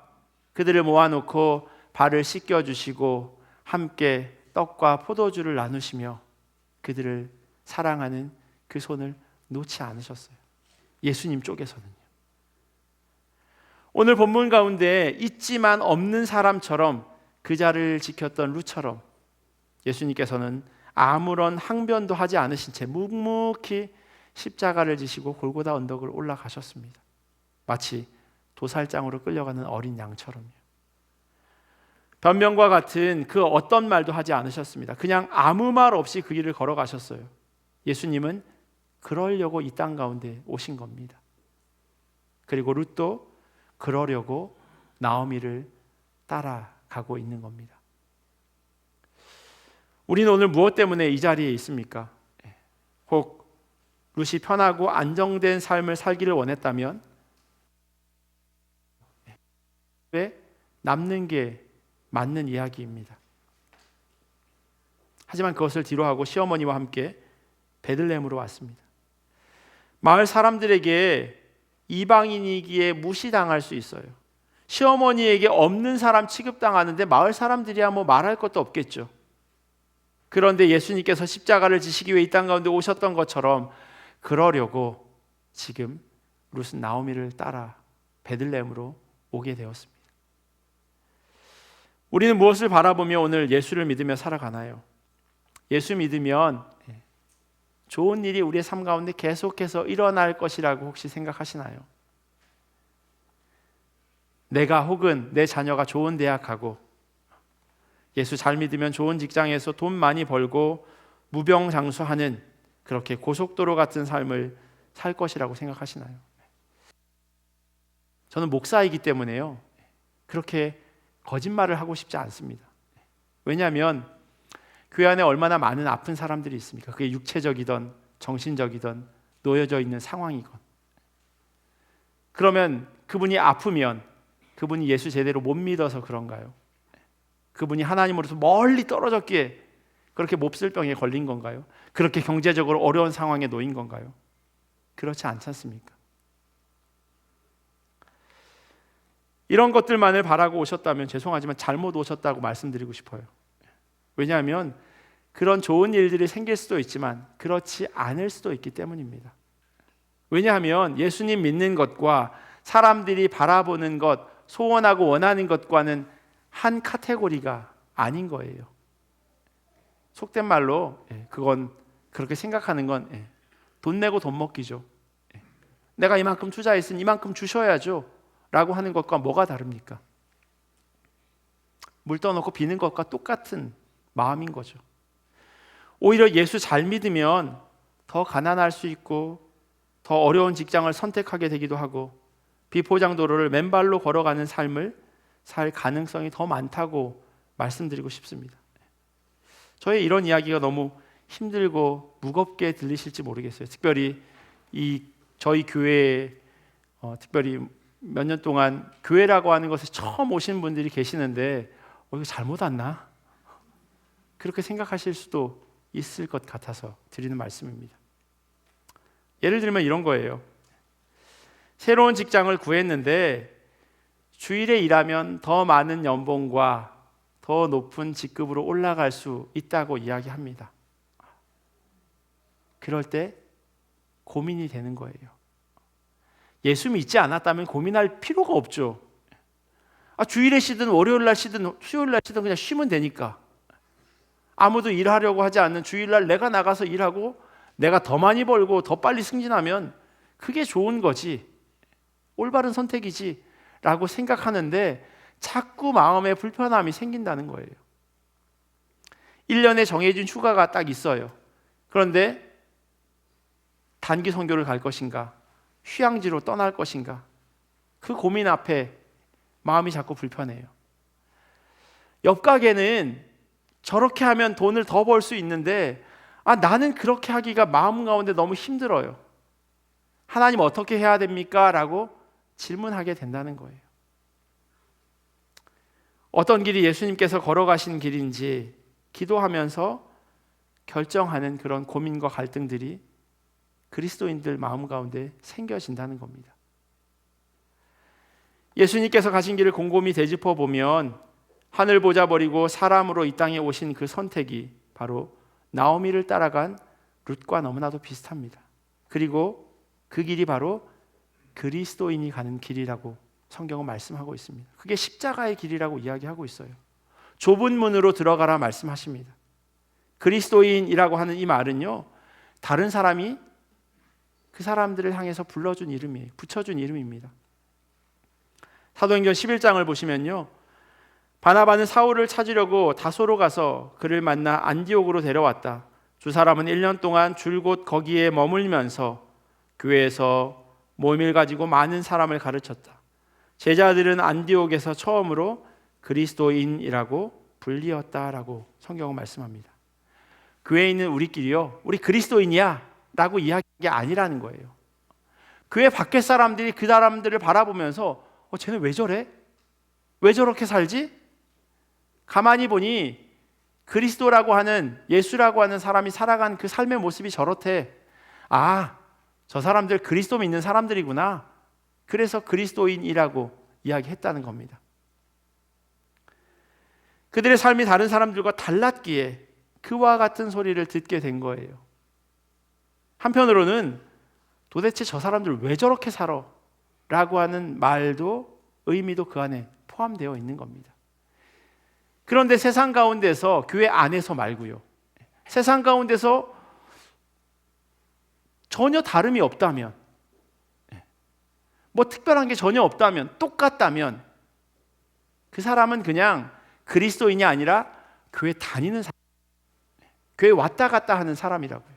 그들을 모아놓고 발을 씻겨주시고 함께 떡과 포도주를 나누시며 그들을 사랑하는 그 손을 놓지 않으셨어요. 예수님 쪽에서는요. 오늘 본문 가운데 있지만 없는 사람처럼 그 자리를 지켰던 룻처럼 예수님께서는 아무런 항변도 하지 않으신 채 묵묵히 십자가를 지시고 골고다 언덕을 올라가셨습니다. 마치 도살장으로 끌려가는 어린 양처럼요. 변명과 같은 그 어떤 말도 하지 않으셨습니다. 그냥 아무 말 없이 그 길을 걸어가셨어요. 예수님은 그러려고 이 땅 가운데 오신 겁니다. 그리고 룻도 그러려고 나오미를 따라가고 있는 겁니다. 우리는 오늘 무엇 때문에 이 자리에 있습니까? 혹 룻이 편하고 안정된 삶을 살기를 원했다면 왜 남는 게 맞는 이야기입니다. 하지만 그것을 뒤로하고 시어머니와 함께 베들레헴으로 왔습니다. 마을 사람들에게 이방인이기에 무시당할 수 있어요. 시어머니에게 없는 사람 취급당하는데 마을 사람들이야 뭐 말할 것도 없겠죠. 그런데 예수님께서 십자가를 지시기 위해 이 땅 가운데 오셨던 것처럼 그러려고 지금 룻은 나오미를 따라 베들레헴으로 오게 되었습니다. 우리는 무엇을 바라보며 오늘 예수를 믿으며 살아가나요? 예수 믿으면 좋은 일이 우리의 삶 가운데 계속해서 일어날 것이라고 혹시 생각하시나요? 내가 혹은 내 자녀가 좋은 대학 가고 예수 잘 믿으면 좋은 직장에서 돈 많이 벌고 무병장수하는 그렇게 고속도로 같은 삶을 살 것이라고 생각하시나요? 저는 목사이기 때문에요. 그렇게 거짓말을 하고 싶지 않습니다. 왜냐하면 교회 안에 얼마나 많은 아픈 사람들이 있습니까? 그게 육체적이든 정신적이든 놓여져 있는 상황이건. 그러면 그분이 아프면 그분이 예수 제대로 못 믿어서 그런가요? 그분이 하나님으로서 멀리 떨어졌기에 그렇게 몹쓸 병에 걸린 건가요? 그렇게 경제적으로 어려운 상황에 놓인 건가요? 그렇지 않지 않습니까? 이런 것들만을 바라고 오셨다면 죄송하지만 잘못 오셨다고 말씀드리고 싶어요. 왜냐하면 그런 좋은 일들이 생길 수도 있지만 그렇지 않을 수도 있기 때문입니다. 왜냐하면 예수님 믿는 것과 사람들이 바라보는 것, 소원하고 원하는 것과는 한 카테고리가 아닌 거예요. 속된 말로 그건 그렇게 생각하는 건 돈 내고 돈 먹기죠. 내가 이만큼 투자했으니 이만큼 주셔야죠 라고 하는 것과 뭐가 다릅니까? 물 떠놓고 비는 것과 똑같은 마음인 거죠. 오히려 예수 잘 믿으면 더 가난할 수 있고 더 어려운 직장을 선택하게 되기도 하고 비포장도로를 맨발로 걸어가는 삶을 살 가능성이 더 많다고 말씀드리고 싶습니다. 저의 이런 이야기가 너무 힘들고 무겁게 들리실지 모르겠어요. 특별히 저희 교회에 특별히 몇 년 동안 교회라고 하는 것에 처음 오신 분들이 계시는데 이거 잘못 왔나? 그렇게 생각하실 수도 있을 것 같아서 드리는 말씀입니다. 예를 들면 이런 거예요. 새로운 직장을 구했는데 주일에 일하면 더 많은 연봉과 더 높은 직급으로 올라갈 수 있다고 이야기합니다. 그럴 때 고민이 되는 거예요. 예수 믿지 않았다면 고민할 필요가 없죠. 주일에 쉬든 월요일 날 쉬든 수요일 날 쉬든 그냥 쉬면 되니까. 아무도 일하려고 하지 않는 주일날 내가 나가서 일하고 내가 더 많이 벌고 더 빨리 승진하면 그게 좋은 거지, 올바른 선택이지 라고 생각하는데 자꾸 마음에 불편함이 생긴다는 거예요. 1년에 정해진 휴가가 딱 있어요. 그런데 단기 선교를 갈 것인가, 휴양지로 떠날 것인가, 그 고민 앞에 마음이 자꾸 불편해요. 옆 가게는 저렇게 하면 돈을 더 벌 수 있는데 나는 그렇게 하기가 마음 가운데 너무 힘들어요. 하나님 어떻게 해야 됩니까? 라고 질문하게 된다는 거예요. 어떤 길이 예수님께서 걸어가신 길인지 기도하면서 결정하는 그런 고민과 갈등들이 그리스도인들 마음 가운데 생겨진다는 겁니다. 예수님께서 가신 길을 곰곰이 되짚어 보면 하늘 보자 버리고 사람으로 이 땅에 오신 그 선택이 바로 나오미를 따라간 룻과 너무나도 비슷합니다. 그리고 그 길이 바로 그리스도인이 가는 길이라고 성경은 말씀하고 있습니다. 그게 십자가의 길이라고 이야기하고 있어요. 좁은 문으로 들어가라 말씀하십니다. 그리스도인이라고 하는 이 말은요, 다른 사람이 그 사람들을 향해서 불러준 이름이에요. 붙여준 이름입니다. 사도행전 11장을 보시면요, 바나바는 사울을 찾으려고 다소로 가서 그를 만나 안디옥으로 데려왔다. 두 사람은 1년 동안 줄곧 거기에 머물면서 교회에서 모임을 가지고 많은 사람을 가르쳤다. 제자들은 안디옥에서 처음으로 그리스도인이라고 불리었다라고 성경은 말씀합니다. 교회에 있는 우리끼리요, 우리 그리스도인이야 라고 이야기한 게 아니라는 거예요. 교회 밖에 사람들이 그 사람들을 바라보면서 쟤는 왜 저래? 왜 저렇게 살지? 가만히 보니 그리스도라고 하는, 예수라고 하는 사람이 살아간 그 삶의 모습이 저렇대. 저 사람들 그리스도 믿는 사람들이구나. 그래서 그리스도인이라고 이야기했다는 겁니다. 그들의 삶이 다른 사람들과 달랐기에 그와 같은 소리를 듣게 된 거예요. 한편으로는 도대체 저 사람들 왜 저렇게 살아? 라고 하는 말도, 의미도 그 안에 포함되어 있는 겁니다. 그런데 세상 가운데서, 교회 안에서 말고요, 세상 가운데서 전혀 다름이 없다면, 뭐 특별한 게 전혀 없다면, 똑같다면 그 사람은 그냥 그리스도인이 아니라 교회 다니는 사람, 교회 왔다 갔다 하는 사람이라고요.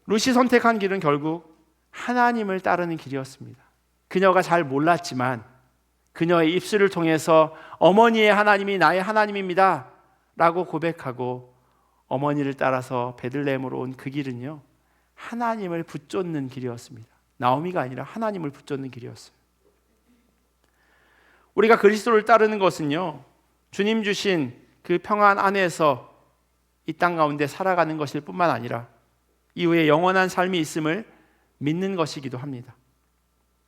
룻이 선택한 길은 결국 하나님을 따르는 길이었습니다. 그녀가 잘 몰랐지만 그녀의 입술을 통해서 어머니의 하나님이 나의 하나님입니다 라고 고백하고 어머니를 따라서 베들레헴으로 온 그 길은요, 하나님을 붙잡는 길이었습니다. 나오미가 아니라 하나님을 붙잡는 길이었어요. 우리가 그리스도를 따르는 것은요, 주님 주신 그 평안 안에서 이 땅 가운데 살아가는 것일 뿐만 아니라 이후에 영원한 삶이 있음을 믿는 것이기도 합니다.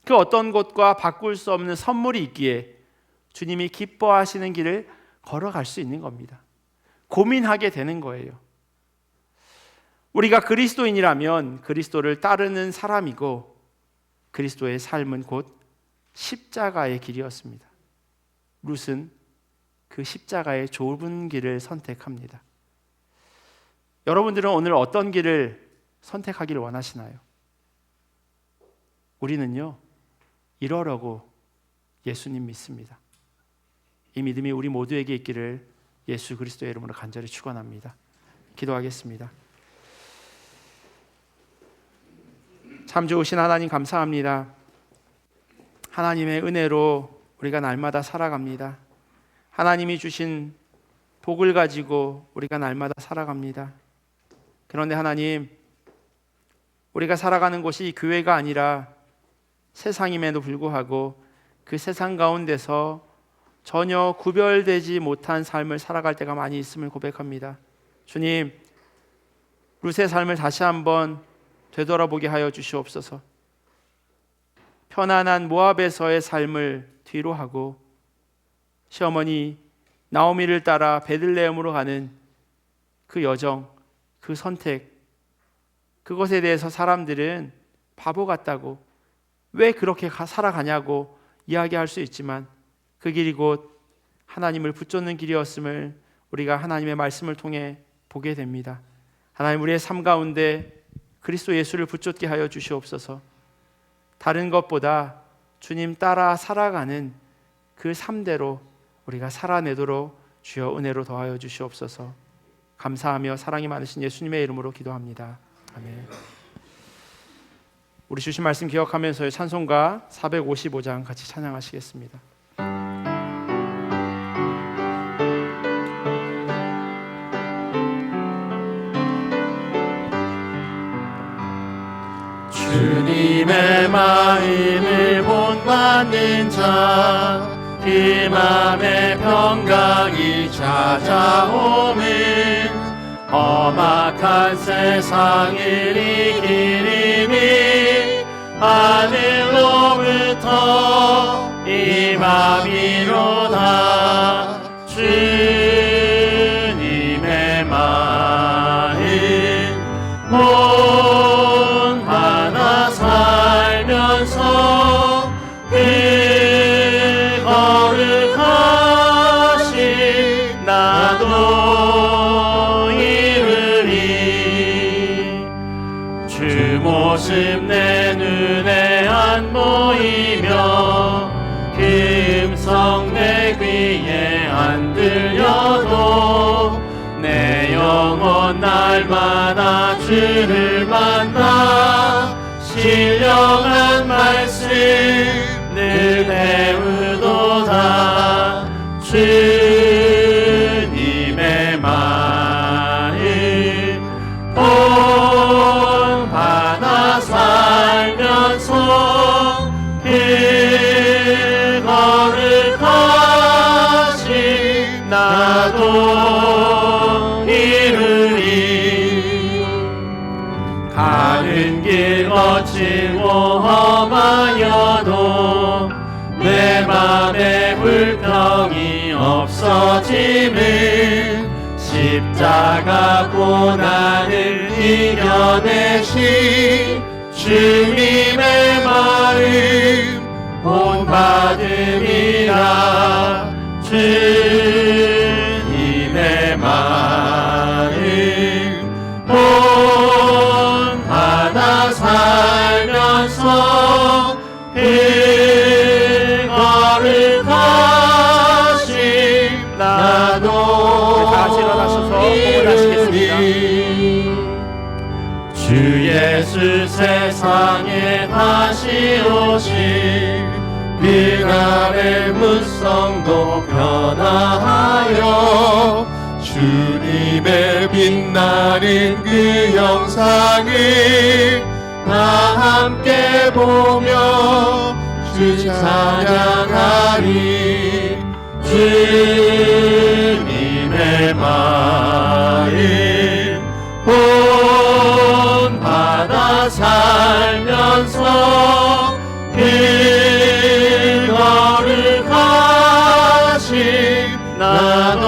그 어떤 것과 바꿀 수 없는 선물이 있기에 주님이 기뻐하시는 길을 걸어갈 수 있는 겁니다. 고민하게 되는 거예요. 우리가 그리스도인이라면 그리스도를 따르는 사람이고 그리스도의 삶은 곧 십자가의 길이었습니다. 룻은 그 십자가의 좁은 길을 선택합니다. 여러분들은 오늘 어떤 길을 선택하기를 원하시나요? 우리는요, 이러려고 예수님 믿습니다. 이 믿음이 우리 모두에게 있기를 예수 그리스도의 이름으로 간절히 축원합니다. 기도하겠습니다. 참 좋으신 하나님 감사합니다. 하나님의 은혜로 우리가 날마다 살아갑니다. 하나님이 주신 복을 가지고 우리가 날마다 살아갑니다. 그런데 하나님, 우리가 살아가는 곳이 교회가 아니라 세상임에도 불구하고 그 세상 가운데서 전혀 구별되지 못한 삶을 살아갈 때가 많이 있음을 고백합니다. 주님, 룻의 삶을 다시 한번 되돌아보게 하여 주시옵소서. 편안한 모압에서의 삶을 뒤로 하고 시어머니 나오미를 따라 베들레헴으로 가는 그 여정, 그 선택, 그것에 대해서 사람들은 바보 같다고, 왜 그렇게 살아가냐고 이야기할 수 있지만 그 길이 곧 하나님을 붙잡는 길이었음을 우리가 하나님의 말씀을 통해 보게 됩니다. 하나님, 우리의 삶 가운데 그리스도 예수를 붙잡게 하여 주시옵소서. 다른 것보다 주님 따라 살아가는 그 삶대로 우리가 살아내도록 주여 은혜로 더하여 주시옵소서. 감사하며 사랑이 많으신 예수님의 이름으로 기도합니다. 아멘. 우리 주신 말씀 기억하면서 찬송가 455장 같이 찬양하시겠습니다. 주님의 마음을 본받는 자, 그 맘에 평강이 찾아오면 험악한 세상을 이기리니 하늘로부터 임함이로다. 주님의 마음 본받아 살면서 그 거룩하신 나도 이르리. 주 모습 내 눈에 안 보이며 그 음성 내 귀에 안 들려도 내 영혼 날마다 주를 만나 신령한 말씀 늘 배우도다. 주님의 마음 본받아 살면서 그 거룩하신 나도 이르리. 가는 길 거칠고 험하여도 내 맘에 불평이 없어짐을 십자가 고난을 이겨내신 주님의 마음 본받음이라. 주님의 마음 본받아 살면서 그 거룩하신 나도 다 같이 일어나셔서 복을 하시겠습니다. 주 예수 세상에 다시 오실 그날의 문성도 변화하여 주님의 빛나는 그 영상을 다 함께 보며 주 찬양하리. 주님의 마음 본받아 살면서 그 거룩하신 나도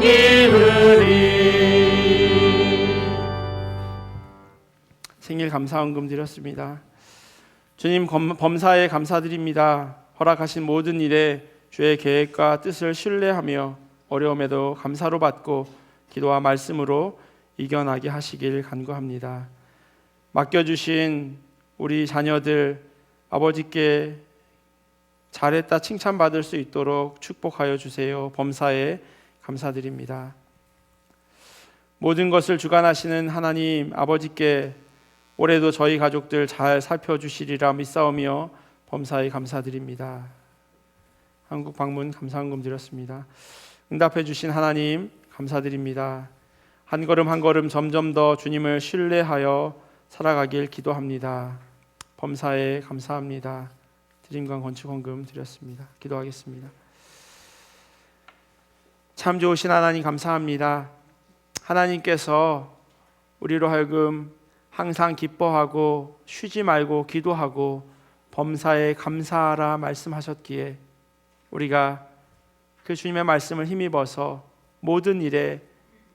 이르리. 생일 감사헌금 드렸습니다. 주님, 범사에 감사드립니다. 허락하신 모든 일에 주의 계획과 뜻을 신뢰하며 어려움에도 감사로 받고 기도와 말씀으로 이겨나게 하시길 간구합니다. 맡겨주신 우리 자녀들 아버지께 잘했다 칭찬받을 수 있도록 축복하여 주세요. 범사에 감사드립니다. 모든 것을 주관하시는 하나님 아버지께 올해도 저희 가족들 잘 살펴주시리라 믿사오며 범사에 감사드립니다. 한국 방문 감사헌금 드렸습니다. 응답해 주신 하나님 감사드립니다. 한 걸음 한 걸음 점점 더 주님을 신뢰하여 살아가길 기도합니다. 범사에 감사합니다. 드림과 건축헌금 드렸습니다. 기도하겠습니다. 참 좋으신 하나님 감사합니다. 하나님께서 우리로 하여금 항상 기뻐하고 쉬지 말고 기도하고 범사에 감사하라 말씀하셨기에 우리가 그 주님의 말씀을 힘입어서 모든 일에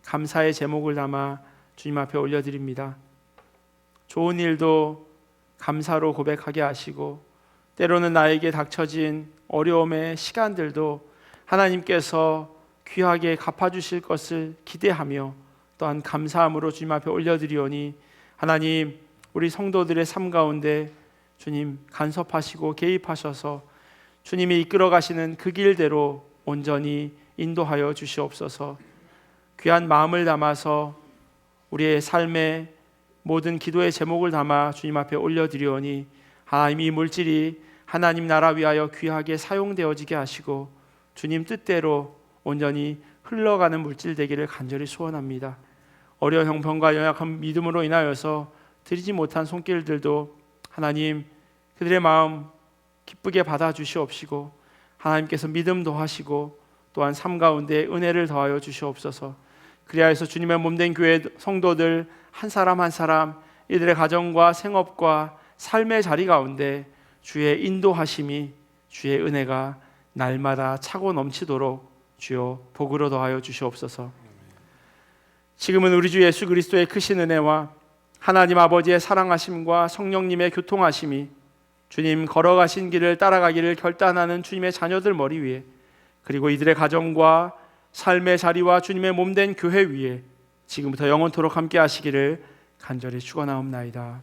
감사의 제목을 담아 주님 앞에 올려드립니다. 좋은 일도 감사로 고백하게 하시고 때로는 나에게 닥쳐진 어려움의 시간들도 하나님께서 귀하게 갚아주실 것을 기대하며 또한 감사함으로 주님 앞에 올려드리오니 하나님 우리 성도들의 삶 가운데 주님 간섭하시고 개입하셔서 주님이 이끌어 가시는 그 길대로 온전히 인도하여 주시옵소서. 귀한 마음을 담아서 우리의 삶에 모든 기도의 제목을 담아 주님 앞에 올려드리오니 하나님 이 물질이 하나님 나라 위하여 귀하게 사용되어지게 하시고 주님 뜻대로 온전히 흘러가는 물질 되기를 간절히 소원합니다. 어려운 형편과 연약한 믿음으로 인하여서 드리지 못한 손길들도 하나님 그들의 마음 기쁘게 받아주시옵시고 하나님께서 믿음 더하시고 또한 삶 가운데 은혜를 더하여 주시옵소서. 그리하여서 주님의 몸된 교회 성도들 한 사람 한 사람 이들의 가정과 생업과 삶의 자리 가운데 주의 인도하심이 주의 은혜가 날마다 차고 넘치도록 주여 복으로 더하여 주시옵소서. 지금은 우리 주 예수 그리스도의 크신 은혜와 하나님 아버지의 사랑하심과 성령님의 교통하심이 주님 걸어가신 길을 따라가기를 결단하는 주님의 자녀들 머리 위에 그리고 이들의 가정과 삶의 자리와 주님의 몸된 교회 위에 지금부터 영원토록 함께 하시기를 간절히 축원하옵나이다.